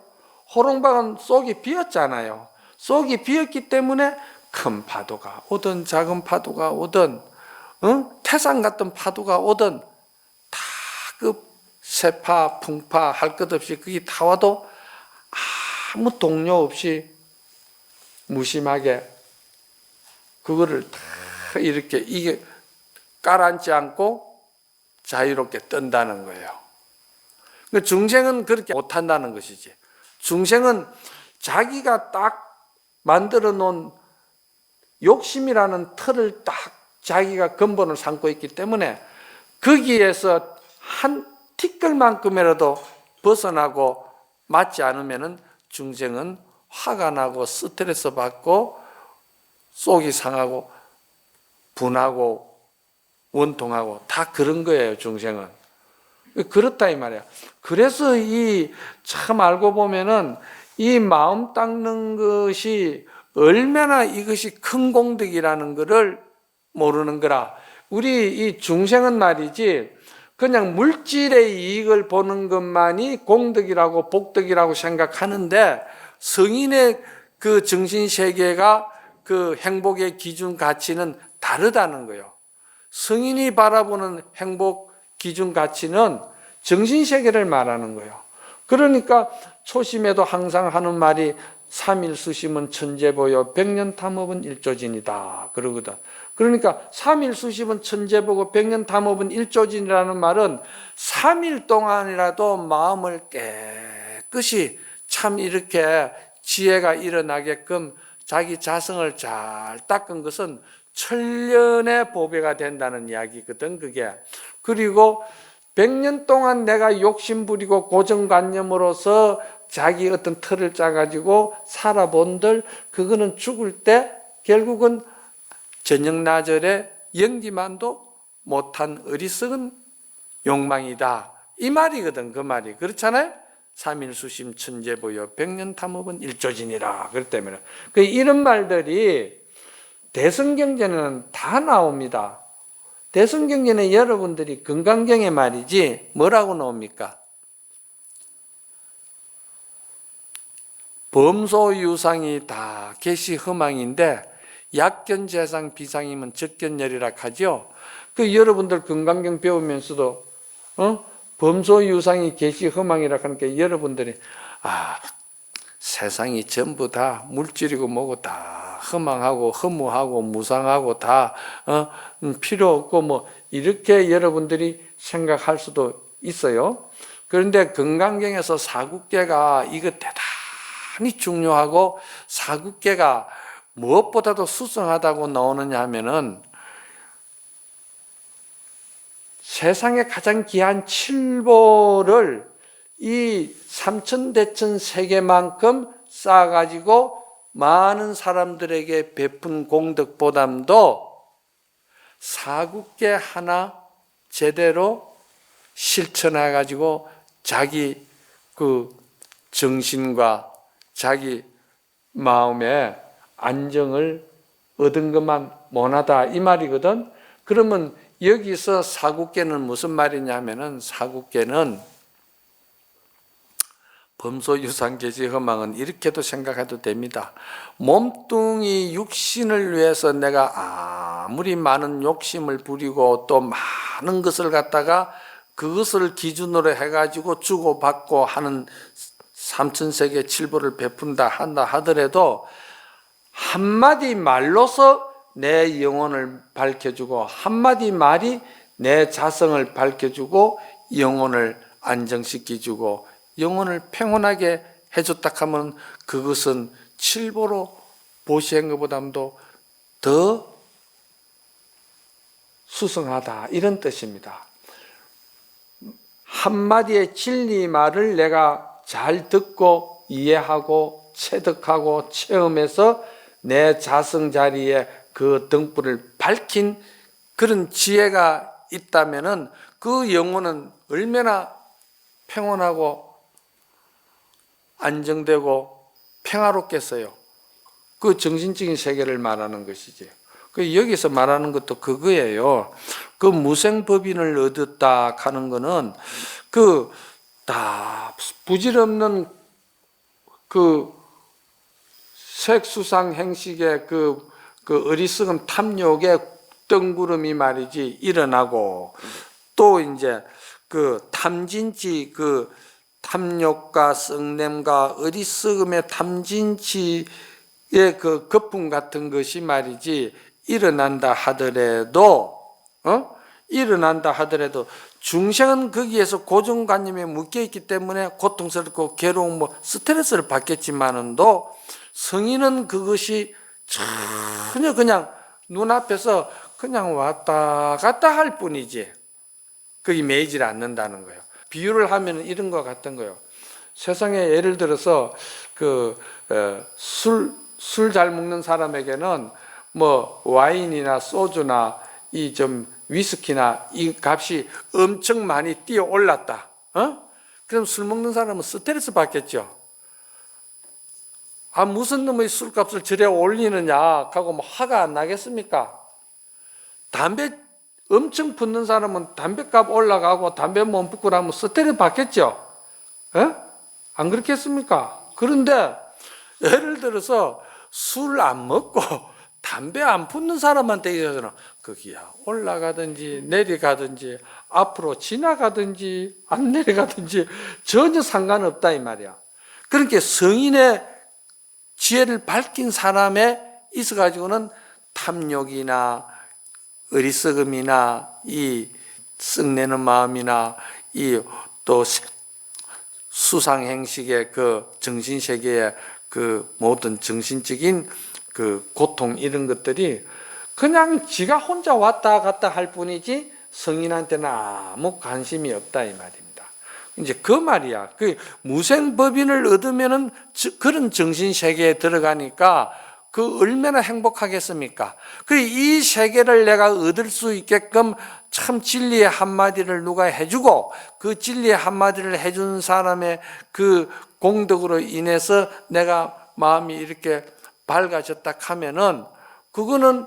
호롱박은 속이 비었잖아요. 속이 비었기 때문에 큰 파도가 오든 작은 파도가 오든 태산 같은 파도가 오든 다 그 세파, 풍파 할 것 없이 그게 다 와도 아무 동요 없이 무심하게 그거를 다 이렇게 이게 깔아앉지 않고 자유롭게 뜬다는 거예요. 중생은 그렇게 못한다는 것이지. 중생은 자기가 딱 만들어 놓은 욕심이라는 틀을 딱 자기가 근본을 삼고 있기 때문에 거기에서 한 티끌만큼이라도 벗어나고 맞지 않으면은 중생은 화가 나고 스트레스 받고 속이 상하고 분하고 원통하고 다 그런 거예요, 중생은. 그렇다 이 말이야. 그래서 이 참 알고 보면은 이 마음 닦는 것이 얼마나 이것이 큰 공덕이라는 것을 모르는 거라. 우리 이 중생은 말이지 그냥 물질의 이익을 보는 것만이 공덕이라고 복덕이라고 생각하는데 성인의 그 정신세계가 그 행복의 기준 가치는 다르다는 거예요. 성인이 바라보는 행복 기준 가치는 정신세계를 말하는 거예요. 그러니까 초심에도 항상 하는 말이 삼일수심은 천재보요 백년탐업은 일조진이다 그러거든. 그러니까 삼일수심은 천재보고 백년탐업은 일조진이라는 말은 3일 동안이라도 마음을 깨끗이 참 이렇게 지혜가 일어나게끔 자기 자성을 잘 닦은 것은 천년의 보배가 된다는 이야기거든 그게. 그리고 100년 동안 내가 욕심부리고 고정관념으로서 자기 어떤 틀을 짜가지고 살아본들 그거는 죽을 때 결국은 저녁나절에 연기만도 못한 어리석은 욕망이다 이 말이거든. 그 말이 그렇잖아요. 삼일수심 천재보여 백년탐업은 일조진이라. 그렇기 때문에 이런 말들이 대성경전에는 다 나옵니다. 대성경전에 여러분들이 건강경에 말이지 뭐라고 나옵니까? 범소유상이 다 개시허망인데 약견재상 비상이면 적견열이라 하죠. 여러분들 건강경 배우면서도 범소유상이 개시허망이라 하니까 여러분들이 세상이 전부 다 물질이고 뭐고 다 허망하고 허무하고 무상하고 다 필요 없고 뭐 이렇게 여러분들이 생각할 수도 있어요. 그런데 건강경에서 사국계가 이거 대단히 중요하고 사국계가 무엇보다도 수성하다고 나오느냐 하면은 세상에 가장 귀한 칠보를 이 삼천대천 세계만큼 쌓아가지고 많은 사람들에게 베푼 공덕보담도 사국계 하나 제대로 실천해가지고 자기 그 정신과 자기 마음의 안정을 얻은 것만 못하다 이 말이거든. 그러면 여기서 사국계는 무슨 말이냐면은 사국계는 범소유상개시허망은 이렇게도 생각해도 됩니다. 몸뚱이 육신을 위해서 내가 아무리 많은 욕심을 부리고 또 많은 것을 갖다가 그것을 기준으로 해가지고 주고받고 하는 삼천세계 칠보를 베푼다 한다 하더라도 한마디 말로서 내 영혼을 밝혀주고 한마디 말이 내 자성을 밝혀주고 영혼을 안정시켜주고 영혼을 평온하게 해줬다 하면 그것은 칠보로 보시한 것보다도 더 수성하다 이런 뜻입니다. 한마디의 진리 말을 내가 잘 듣고 이해하고 체득하고 체험해서 내 자성 자리에 그 등불을 밝힌 그런 지혜가 있다면은 그 영혼은 얼마나 평온하고 안정되고 평화롭겠어요. 그 정신적인 세계를 말하는 것이지. 그 여기서 말하는 것도 그거예요. 그 무생법인을 얻었다 하는 거는 그 다 부질없는 그 색수상 행식의 그 어리석은 탐욕의 뜬구름이 말이지 일어나고, 또 이제 그 탐진치, 그 탐욕과 썩냄과 어리석음의 탐진치의 그 거품 같은 것이 말이지 일어난다 하더라도, 일어난다 하더라도 중생은 거기에서 고정관념에 묶여 있기 때문에 고통스럽고 괴로운 스트레스를 받겠지만은도, 성인은 그것이 전혀 그냥 눈앞에서 그냥 왔다 갔다 할 뿐이지 거기 매이질 않는다는 거예요. 비유를 하면 이런 것 같은 거예요. 세상에 예를 들어서 술 잘 먹는 사람에게는 와인이나 소주나 이 좀 위스키나 이 값이 엄청 많이 뛰어 올랐다. 그럼 술 먹는 사람은 스트레스 받겠죠. 무슨 놈의 술값을 저래 올리느냐 하고 화가 안 나겠습니까? 담배 엄청 붓는 사람은 담배값 올라가고 담배 못 붓고 나면 스트레스 받겠죠. 안 그렇겠습니까? 그런데 예를 들어서 술 안 먹고 담배 안 붓는 사람한테 있어서는 거기야 올라가든지 내려가든지 앞으로 지나가든지 안 내려가든지 전혀 상관없다 이 말이야. 그러니까 성인의 지혜를 밝힌 사람에 있어가지고는 탐욕이나 어리석음이나 이 썩내는 마음이나 이 또 수상행식의 그 정신세계의 그 모든 정신적인 그 고통 이런 것들이 그냥 지가 혼자 왔다 갔다 할 뿐이지 성인한테는 아무 관심이 없다 이 말입니다. 이제 그 말이야. 그 무생법인을 얻으면은 그런 정신세계에 들어가니까 그 얼마나 행복하겠습니까? 이 세계를 내가 얻을 수 있게끔 참 진리의 한마디를 누가 해주고 그 진리의 한마디를 해준 사람의 그 공덕으로 인해서 내가 마음이 이렇게 밝아졌다 하면은 그거는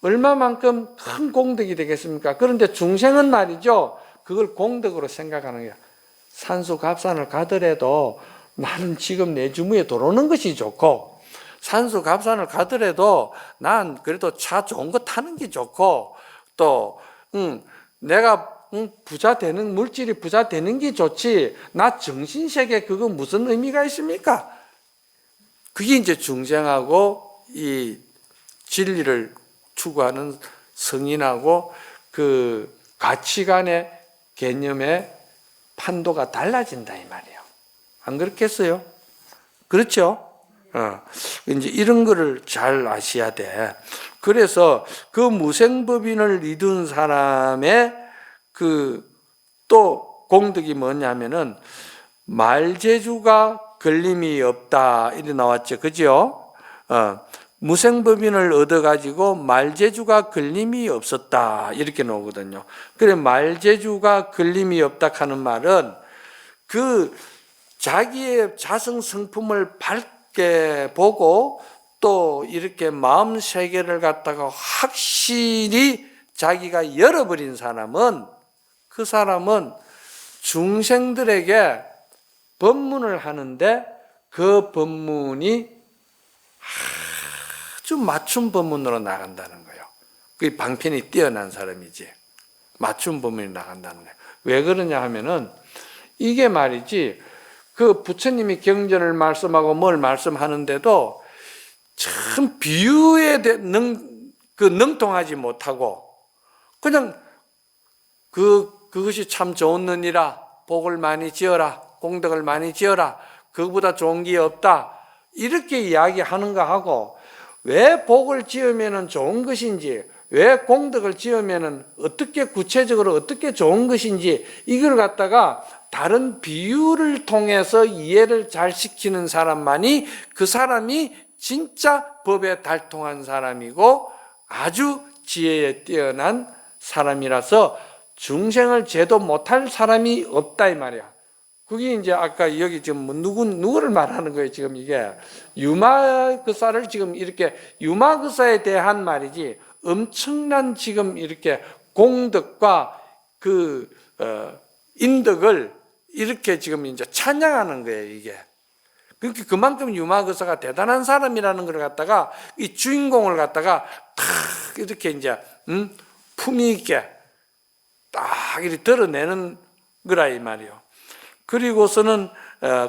얼마만큼 큰 공덕이 되겠습니까? 그런데 중생은 말이죠, 그걸 공덕으로 생각하는 거야. 산수갑산을 가더라도 나는 지금 내 주머니에 들어오는 것이 좋고, 산수갑산을 가더라도 난 그래도 차 좋은 거 타는 게 좋고, 또 내가 부자 되는, 물질이 부자 되는 게 좋지, 나 정신세계 그거 무슨 의미가 있습니까? 그게 이제 중생하고 이 진리를 추구하는 성인하고 그 가치관의 개념의 판도가 달라진다 이 말이에요. 안 그렇겠어요? 그렇죠? 이제 이런 거를 잘 아셔야 돼. 그래서 그 무생법인을 이룬 사람의 그 또 공덕이 뭐냐면은 말재주가 걸림이 없다 이렇게 나왔죠. 그죠? 무생법인을 얻어가지고 말재주가 걸림이 없었다 이렇게 나오거든요. 그래 말재주가 걸림이 없다 하는 말은 그 자기의 자성 성품을 밝게 보고 또 이렇게 마음 세계를 갖다가 확실히 자기가 열어버린 사람은, 그 사람은 중생들에게 법문을 하는데 그 법문이 아주 맞춤 법문으로 나간다는 거예요. 그 방편이 뛰어난 사람이지. 맞춤 법문이 나간다는 거예요. 왜 그러냐 하면은 이게 말이지, 그 부처님이 경전을 말씀하고 뭘 말씀하는데도 참 비유에 능통하지 못하고 그냥 그것이 참 좋은 느니라, 복을 많이 지어라, 공덕을 많이 지어라, 그거보다 좋은 게 없다 이렇게 이야기하는 거 하고, 왜 복을 지으면 좋은 것인지, 왜 공덕을 지으면 어떻게 구체적으로 어떻게 좋은 것인지 이걸 갖다가 다른 비유를 통해서 이해를 잘 시키는 사람만이 그 사람이 진짜 법에 달통한 사람이고 아주 지혜에 뛰어난 사람이라서 중생을 제도 못할 사람이 없다 이 말이야. 그게 이제 아까 여기 지금 누구를 말하는 거예요? 지금 이게 유마그사를 지금 이렇게 유마그사에 대한 말이지 엄청난 지금 이렇게 공덕과 그 인덕을 이렇게 지금 이제 찬양하는 거예요, 이게. 그러니까 그만큼 유마그사가 대단한 사람이라는 걸 갖다가 이 주인공을 갖다가 탁 이렇게 이제 품위 있게 딱 이렇게 드러내는 거라 이 말이요. 그리고서는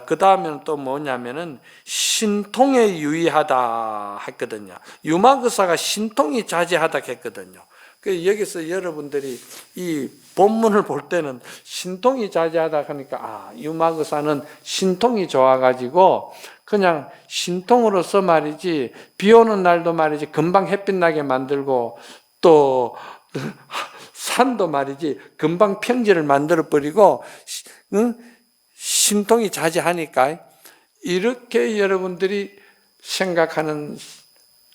그 다음에는 또 뭐냐면은 신통에 유의하다 했거든요. 유마그사가 신통이 자제하다 했거든요. 그 여기서 여러분들이 이 본문을 볼 때는 신통이 자제하다 하니까 유마그사는 신통이 좋아가지고 그냥 신통으로서 말이지 비 오는 날도 말이지 금방 햇빛 나게 만들고 또 산도 말이지 금방 평지를 만들어 버리고 신통이 자제하니까 이렇게 여러분들이 생각하는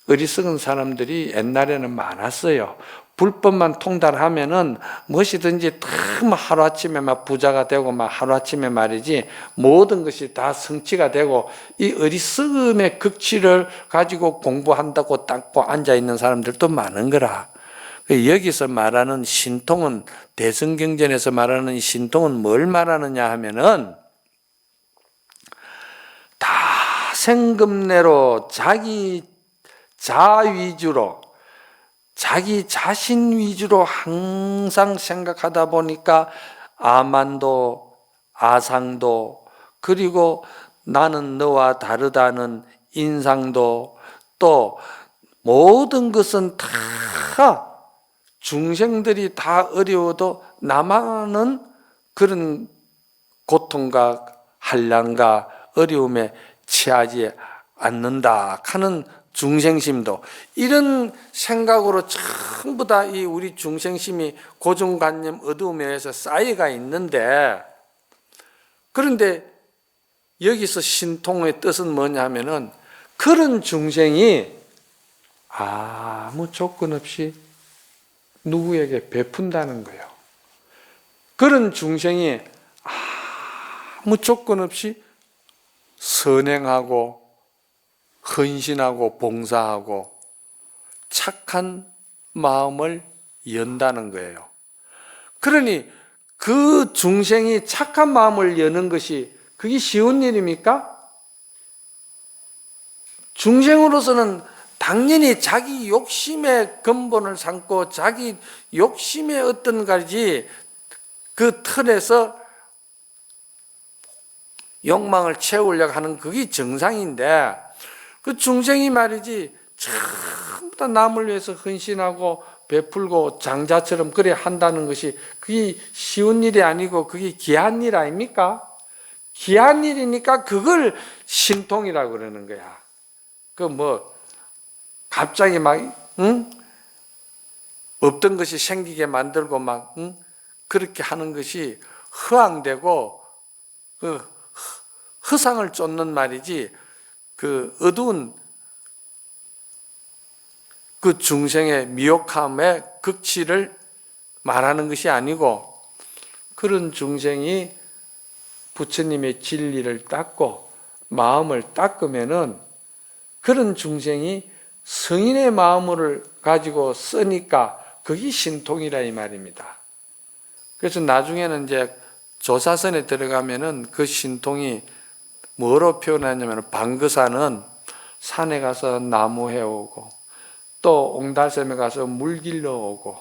어리석은 사람들이 옛날에는 많았어요. 불법만 통달하면은 무엇이든지 다 하루아침에 막 부자가 되고 막 하루아침에 말이지 모든 것이 다 성취가 되고 이 어리석음의 극치를 가지고 공부한다고 닦고 앉아있는 사람들도 많은 거라. 여기서 말하는 신통은 대성경전에서 말하는 신통은 뭘 말하느냐 하면은 다 생금내로 자기 자 위주로 자기 자신 위주로 항상 생각하다 보니까 아만도 아상도 그리고 나는 너와 다르다는 인상도 또 모든 것은 다 중생들이 다 어려워도 나만은 그런 고통과 한란과 어려움에 취하지 않는다 하는 중생심도 이런 생각으로 전부 다 이 우리 중생심이 고정관념 어두움에 의해서 쌓여가 있는데 그런데 여기서 신통의 뜻은 뭐냐 하면은 그런 중생이 아무 조건 없이 누구에게 베푼다는 거예요. 그런 중생이 아무 조건 없이 선행하고 헌신하고 봉사하고 착한 마음을 연다는 거예요. 그러니 그 중생이 착한 마음을 여는 것이 그게 쉬운 일입니까? 중생으로서는 당연히 자기 욕심의 근본을 삼고 자기 욕심의 어떤 가지 그 틀에서 욕망을 채우려고 하는 그게 정상인데 그 중생이 말이지 전부 다 남을 위해서 헌신하고 베풀고 장자처럼 그래 한다는 것이 그게 쉬운 일이 아니고 그게 귀한 일 아닙니까? 귀한 일이니까 그걸 신통이라고 그러는 거야. 그 뭐 갑자기 막 없던 것이 생기게 만들고 막 그렇게 하는 것이 허황되고 그 허상을 쫓는 말이지 그 어두운 그 중생의 미혹함의 극치를 말하는 것이 아니고 그런 중생이 부처님의 진리를 닦고 마음을 닦으면은 그런 중생이 성인의 마음을 가지고 쓰니까 그게 신통이라 이 말입니다. 그래서 나중에는 이제 조사선에 들어가면은 그 신통이 뭐로 표현하냐면 방거사는 산에 가서 나무 해오고 또 옹달샘에 가서 물 길러 오고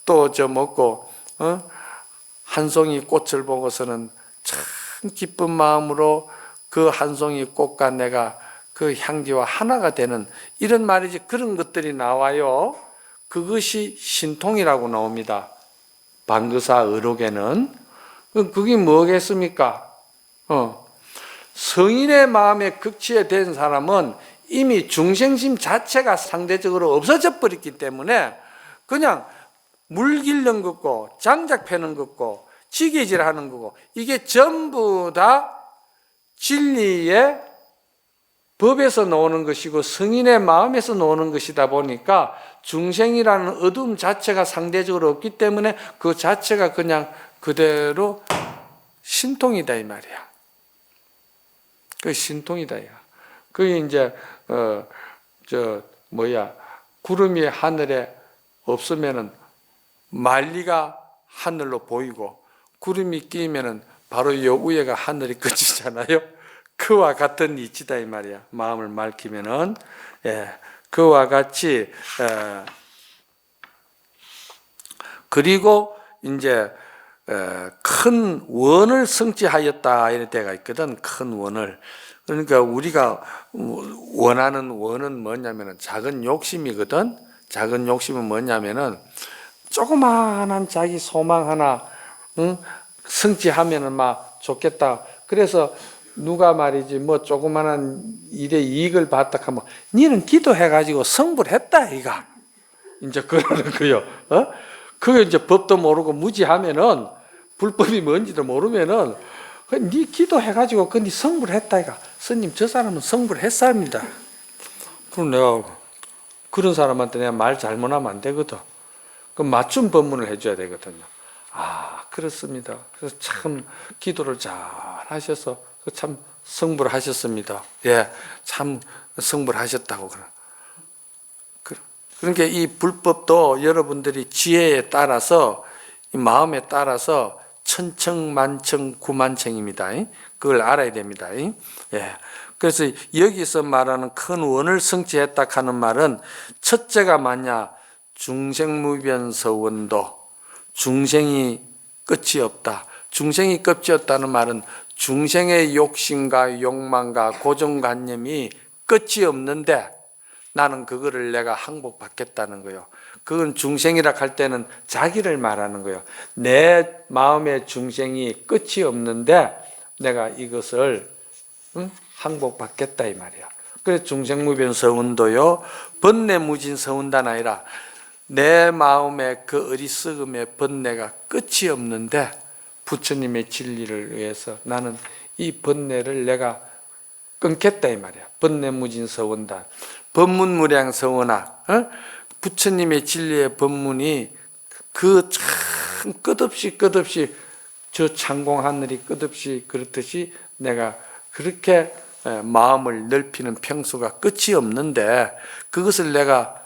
또 저 먹고 한 송이 꽃을 보고서는 참 기쁜 마음으로 그 한 송이 꽃과 내가 그 향기와 하나가 되는 이런 말이지 그런 것들이 나와요. 그것이 신통이라고 나옵니다. 방거사 의록에는. 그게 뭐겠습니까? 성인의 마음에 극치에 된 사람은 이미 중생심 자체가 상대적으로 없어져 버렸기 때문에 그냥 물 길는 거고 장작 패는 거고 지게질하는 거고 이게 전부 다 진리의 법에서 나오는 것이고 성인의 마음에서 나오는 것이다 보니까 중생이라는 어둠 자체가 상대적으로 없기 때문에 그 자체가 그냥 그대로 신통이다 이 말이야. 그 신통이다 야. 그게 이제 구름이 하늘에 없으면은 만리가 하늘로 보이고 구름이 끼면은 바로 요 위에가 하늘이 끝이잖아요. 그와 같은 이치다 이 말이야. 마음을 밝히면은 그와 같이 그리고 이제 큰 원을 성취하였다 이런 때가 있거든. 큰 원을. 그러니까 우리가 원하는 원은 뭐냐면은 작은 욕심이거든. 작은 욕심은 뭐냐면은 조그마한 자기 소망 하나 성취하면은 막 좋겠다. 그래서 누가 말이지 뭐 조그마한 일에 이익을 봤다 하면 니는 기도해가지고 성불 했다 이가 이제 그러는 거요. 그게 이제 법도 모르고 무지하면은 불법이 뭔지도 모르면은 니 기도해가지고 그 니 성불 했다 이가. 스님 저 사람은 성불 했습니다. 그럼 내가 그런 사람한테 내가 말 잘못하면 안 되거든. 그 맞춤 법문을 해줘야 되거든요. 아 그렇습니다. 그래서 참 기도를 잘 하셔서 참 성불하셨습니다. 예, 참 성불하셨다고 그러니까 이 불법도 여러분들이 지혜에 따라서 이 마음에 따라서 천청만청 구만청입니다. 그걸 알아야 됩니다. 예. 그래서 여기서 말하는 큰 원을 성취했다 하는 말은 첫째가 뭐냐? 중생무변서원도 중생이 끝이 없다. 중생이 끝이 없다는 말은 중생의 욕심과 욕망과 고정관념이 끝이 없는데 나는 그거를 내가 항복받겠다는 거예요. 그건 중생이라 할 때는 자기를 말하는 거예요. 내 마음의 중생이 끝이 없는데 내가 이것을 항복받겠다 이 말이야. 그래서 중생무변서운도요 번뇌무진서운단 아니라 내 마음의 그 어리석음의 번뇌가 끝이 없는데 부처님의 진리를 위해서 나는 이 번뇌를 내가 끊겠다 이 말이야. 번뇌무진서운단 법문무량서원아 부처님의 진리의 법문이 그 참 끝없이 저 창공하늘이 끝없이 그렇듯이 내가 그렇게 마음을 넓히는 평수가 끝이 없는데 그것을 내가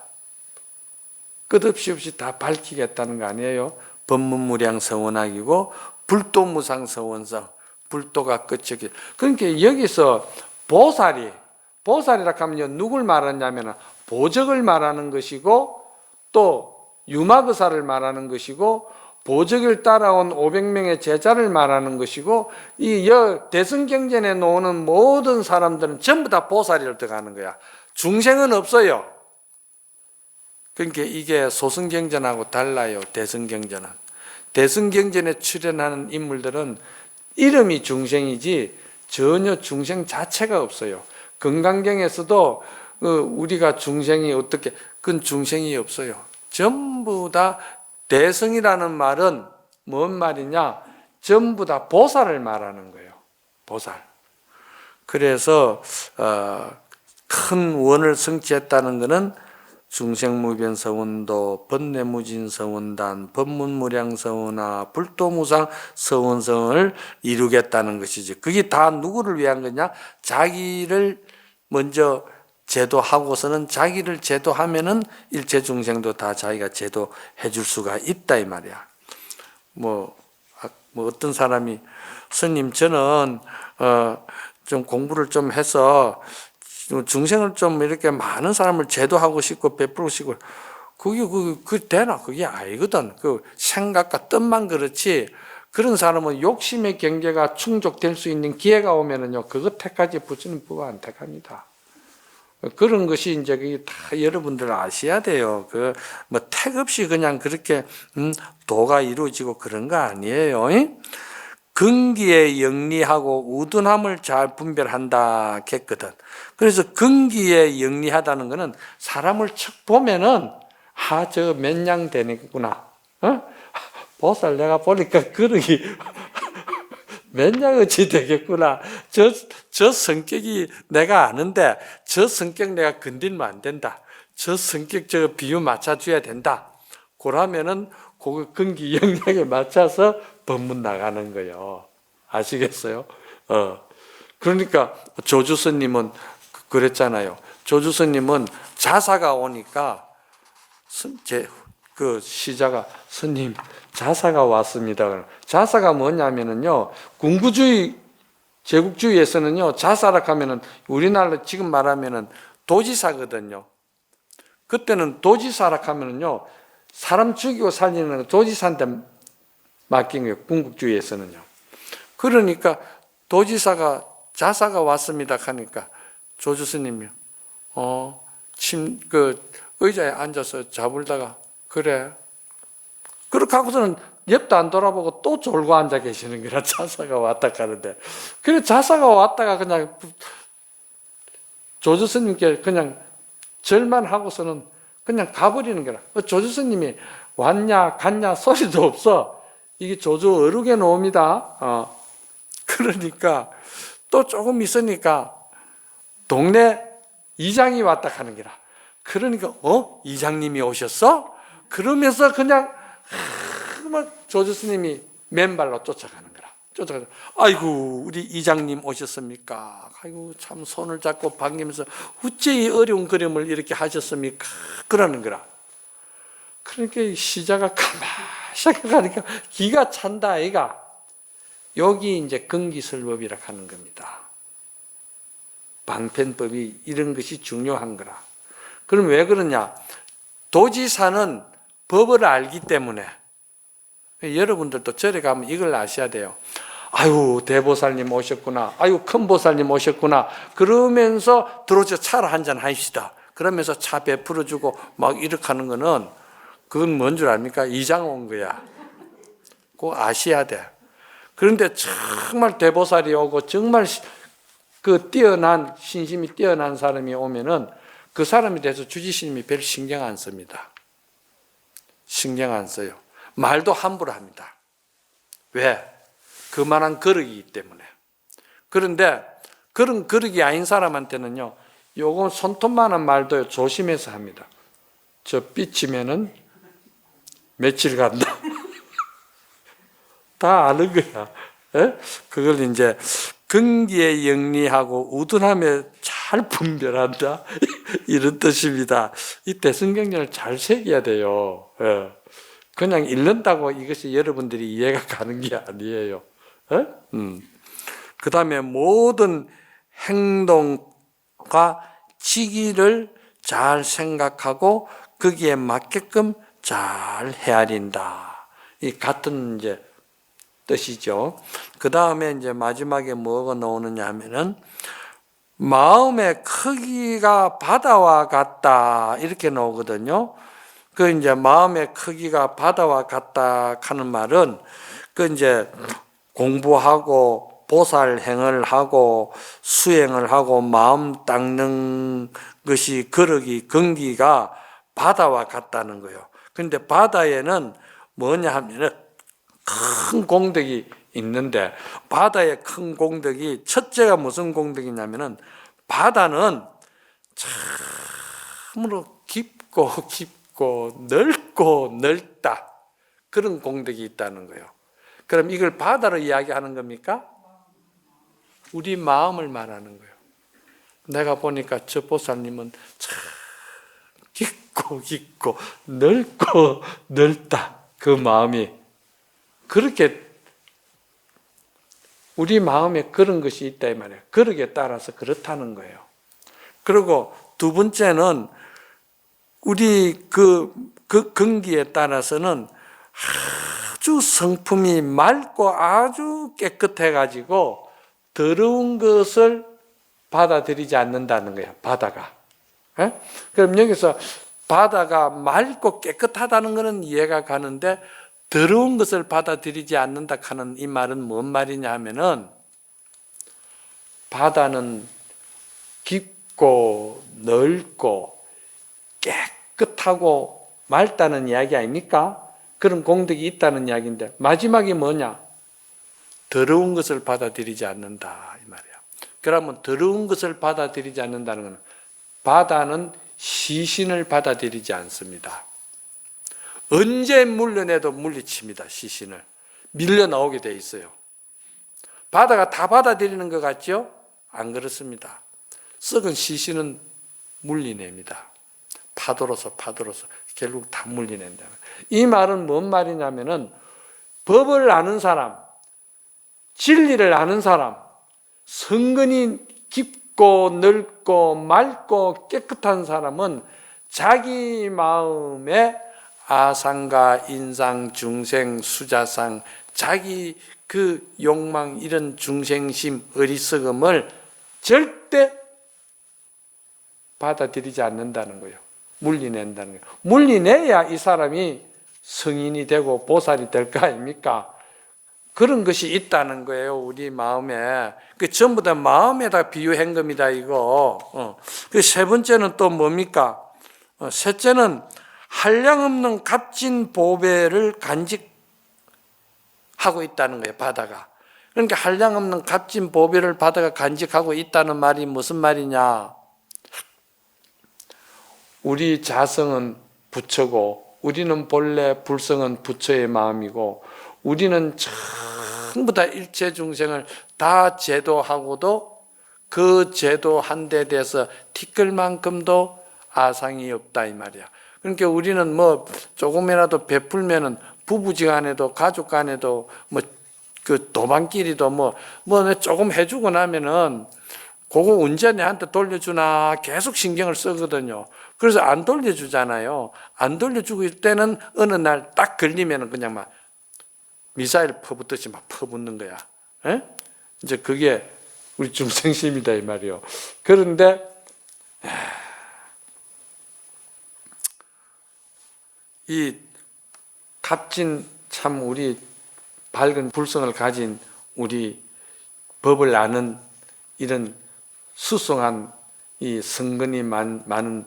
끝없이 다 밝히겠다는 거 아니에요. 법문무량서원학이고 불도무상서원성 불도가 끝이 없기. 그러니까 여기서 보살이라 하면요 누굴 말하냐면 보적을 말하는 것이고 또 유마거사를 말하는 것이고 보적을 따라온 500명의 제자를 말하는 것이고 이 대승경전에 나오는 모든 사람들은 전부 다 보살이를 들어가는 거야. 중생은 없어요. 그러니까 이게 소승경전하고 달라요. 대승경전은. 대승경전에 출연하는 인물들은 이름이 중생이지 전혀 중생 자체가 없어요. 금강경에서도 우리가 중생이 어떻게 그건 중생이 없어요. 전부 다 대승이라는 말은 뭔 말이냐? 전부 다 보살을 말하는 거예요. 보살. 그래서 큰 원을 성취했다는 것은 중생무변서원도, 번뇌무진서원단, 법문무량서원화, 불도무상서원성을 이루겠다는 것이지. 그게 다 누구를 위한 거냐? 자기를 먼저 제도하고서는 자기를 제도하면은 일체 중생도 다 자기가 제도해 줄 수가 있다 이 말이야. 뭐 어떤 사람이 스님 저는 좀 공부를 좀 해서 중생을 좀 이렇게 많은 사람을 제도하고 싶고 베풀고 싶고 그게 되나? 그게 아니거든. 그 생각과 뜻만 그렇지. 그런 사람은 욕심의 경계가 충족될 수 있는 기회가 오면은요, 그것 택하지 부처님 법 안 택합니다. 그런 것이 이제 그게 다 여러분들 아셔야 돼요. 뭐 택 없이 그냥 그렇게 도가 이루어지고 그런 거 아니에요. 근기에 영리하고 우둔함을 잘 분별한다 했거든. 그래서 근기에 영리하다는 것은 사람을 척 보면은 저 몇 냥 되겠구나. 보살 내가 보니까 그러기 몇 냥어치 되겠구나. 저 성격이 내가 아는데 저 성격 내가 건들면 안 된다. 저 성격 저 비유 맞춰줘야 된다. 그러면은 그 근기 영역에 맞춰서 법문 나가는 거예요. 아시겠어요? 그러니까 조주스님은 그랬잖아요. 조주스님은 자사가 오니까 그 시자가 스님 자사가 왔습니다. 자사가 뭐냐면은요, 군구주의 제국주의에서는요, 자사라 하면은 우리나라 지금 말하면은 도지사거든요. 그때는 도지사라 하면은요, 사람 죽이고 살리는 도지사한테 맡긴 거예요. 군국주의에서는요. 그러니까 도지사가 자사가 왔습니다 하니까 조주스님이 의자에 앉아서 자불다가 그래. 그렇게 하고서는 옆도 안 돌아보고 또 졸고 앉아 계시는 거라 자사가 왔다 가는데. 그래 자사가 왔다가 그냥 조주스님께 그냥 절만 하고서는 그냥 가버리는 거라. 조주스님이 왔냐 갔냐 소리도 없어. 이게 조주 어룩의 놈이다. 그러니까 또 조금 있으니까 동네 이장이 왔다 가는 거라. 그러니까 이장님이 오셨어? 그러면서 그냥 조주스님이 맨발로 쫓아가는 거라. 아이고 우리 이장님 오셨습니까? 아이고 참 손을 잡고 반기면서 어째 이 어려운 그림을 이렇게 하셨습니까? 그러는 거라. 그러니까 시자가 가만히 가니까 기가 찬다 아이가. 여기 이제 근기설법이라 하는 겁니다. 방편법이 이런 것이 중요한 거라. 그럼 왜 그러냐? 도지사는 법을 알기 때문에. 여러분들도 절에 가면 이걸 아셔야 돼요. 아유 대보살님 오셨구나. 아유 큰 보살님 오셨구나. 그러면서 들어오셔서 차를 한잔 하십시다. 그러면서 차 베풀어주고 막 이렇게 하는 거는 그건 뭔 줄 압니까? 이장 온 거야. 그거 아셔야 돼. 그런데 정말 대보살이 오고 정말 그 뛰어난 신심이 뛰어난 사람이 오면은 그 사람에 대해서 주지스님이 별 신경 안 씁니다. 신경 안 써요. 말도 함부로 합니다. 왜? 그만한 거르기이기 때문에. 그런데 그런 거르기 아닌 사람한테는요, 요건 손톱만한 말도 조심해서 합니다. 저 삐치면은 며칠 간다. 다 아는 거야. 에? 그걸 이제 근기에 영리하고 우둔함에 잘 분별한다. 이런 뜻입니다. 이 대승경전을 잘 새겨야 돼요. 예. 그냥 읽는다고 이것이 여러분들이 이해가 가는 게 아니에요. 예? 그 다음에 모든 행동과 지기를 잘 생각하고 거기에 맞게끔 잘 헤아린다. 이 같은 이제 뜻이죠. 그 다음에 이제 마지막에 뭐가 나오느냐 하면은 마음의 크기가 바다와 같다 이렇게 나오거든요. 그 이제 마음의 크기가 바다와 같다 하는 말은 그 이제 공부하고 보살행을 하고 수행을 하고 마음 닦는 것이 거르기 근기가 바다와 같다는 거예요. 그런데 바다에는 뭐냐 하면은 큰 공덕이 있는데 바다의 큰 공덕이 첫째가 무슨 공덕이냐면은 바다는 참으로 깊고 넓고 넓다 그런 공덕이 있다는 거예요. 그럼 이걸 바다로 이야기하는 겁니까? 우리 마음을 말하는 거예요. 내가 보니까 저 보살님은 참 깊고 넓고 넓다 그 마음이 그렇게 우리 마음에 그런 것이 있다 이 말이에요. 그러기에 따라서 그렇다는 거예요. 그리고 두 번째는 우리 그 근기에 따라서는 아주 성품이 맑고 아주 깨끗해 가지고 더러운 것을 받아들이지 않는다는 거예요. 바다가. 예? 그럼 여기서 바다가 맑고 깨끗하다는 것은 이해가 가는데 더러운 것을 받아들이지 않는다 하는 이 말은 뭔 말이냐 하면은 바다는 깊고 넓고 깨끗하고 맑다는 이야기 아닙니까? 그런 공덕이 있다는 이야기인데 마지막이 뭐냐? 더러운 것을 받아들이지 않는다 이 말이야. 그러면 더러운 것을 받아들이지 않는다는 것은 바다는 시신을 받아들이지 않습니다. 언제 물려내도 물리칩니다. 시신을 밀려 나오게 돼 있어요. 바다가 다 받아들이는 것 같죠? 안 그렇습니다. 썩은 시신은 물리냅니다. 파도로서 결국 다 물리낸다. 이 말은 뭔 말이냐면은 법을 아는 사람, 진리를 아는 사람, 성근이 깊고 넓고 맑고 깨끗한 사람은 자기 마음에 아상과 인상, 중생, 수자상, 자기 그 욕망, 이런 중생심, 어리석음을 절대 받아들이지 않는다는 거예요. 물리낸다는 거예요. 물리내야 이 사람이 성인이 되고 보살이 될 거 아닙니까? 그런 것이 있다는 거예요, 우리 마음에. 그 전부 다 마음에다 비유한 겁니다, 이거. 그 세 번째는 또 뭡니까? 셋째는 한량없는 값진 보배를 간직하고 있다는 거예요, 바다가. 그러니까 한량없는 값진 보배를 바다가 간직하고 있다는 말이 무슨 말이냐? 우리 자성은 부처고, 우리는 본래 불성은 부처의 마음이고, 우리는 전부 다 일체 중생을 다 제도하고도 그 제도한 데 대해서 티끌만큼도 아상이 없다, 이 말이야. 그러니까 우리는 뭐 조금이라도 베풀면은 부부지간에도 가족간에도 뭐 그 도반끼리도 뭐 조금 해주고 나면은 그거 언제 내한테 돌려주나 계속 신경을 쓰거든요. 그래서 안 돌려주잖아요. 안 돌려주고 있을 때는 어느 날 딱 걸리면은 그냥 막 미사일 퍼붓듯이 막 퍼붓는 거야. 에? 이제 그게 우리 중생심이다, 이 말이요. 그런데 이 값진 참 우리 밝은 불성을 가진 우리 법을 아는 이런 수성한 이 성근이 많은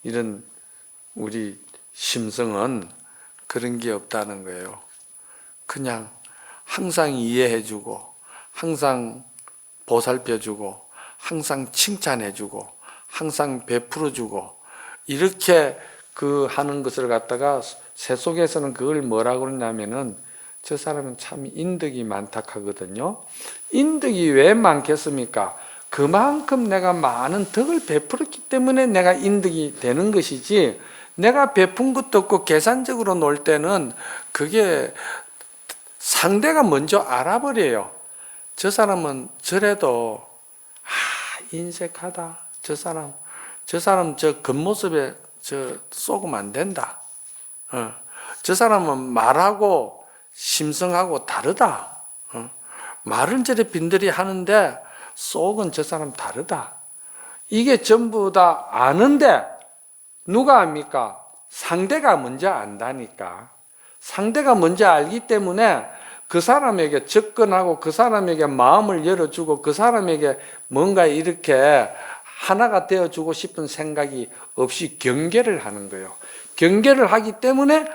이런 우리 심성은 그런 게 없다는 거예요. 그냥 항상 이해해주고, 항상 보살펴주고, 항상 칭찬해주고, 항상 베풀어주고, 이렇게 그 하는 것을 갖다가 새 속에서는 그걸 뭐라고 그러냐면은 저 사람은 참 인덕이 많다 하거든요. 인덕이 왜 많겠습니까? 그만큼 내가 많은 덕을 베풀었기 때문에 내가 인덕이 되는 것이지, 내가 베푼 것도 없고 계산적으로 놀 때는 그게 상대가 먼저 알아버려요. 저 사람은 저래도 인색하다. 저 사람 저 겉모습에 저 속으면 안 된다. 저 사람은 말하고 심성하고 다르다. 말은 저래 빈들이 하는데 속은 저 사람 다르다. 이게 전부 다 아는데 누가 압니까? 상대가 먼저 안다니까. 상대가 먼저 알기 때문에 그 사람에게 접근하고 그 사람에게 마음을 열어주고 그 사람에게 뭔가 이렇게 하나가 되어주고 싶은 생각이 없이 경계를 하는 거예요. 경계를 하기 때문에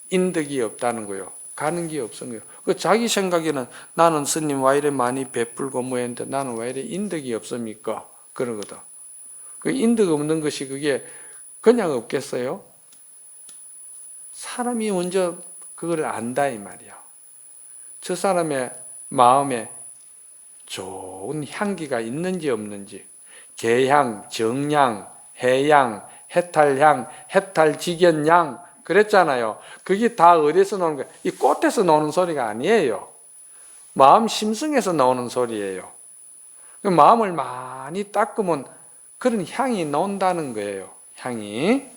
인덕이 없다는 거예요. 가는 게 없은 거예요. 그 자기 생각에는 나는 스님 왜 이래 많이 베풀고 뭐 했는데 나는 왜 이래 인덕이 없습니까? 그러거든. 그 인덕 없는 것이 그게 그냥 없겠어요? 사람이 먼저 그걸 안다, 이 말이야. 저 사람의 마음에 좋은 향기가 있는지 없는지, 계향, 정향, 해향, 해탈향, 해탈직연향 그랬잖아요. 그게 다 어디서 나오는 거예요? 이 꽃에서 나오는 소리가 아니에요. 마음 심성에서 나오는 소리예요. 마음을 많이 닦으면 그런 향이 나온다는 거예요. 향이.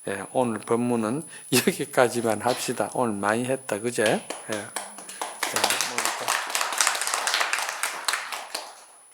예, 오늘 법문은 여기까지만 합시다. 오늘 많이 했다, 그제? 예.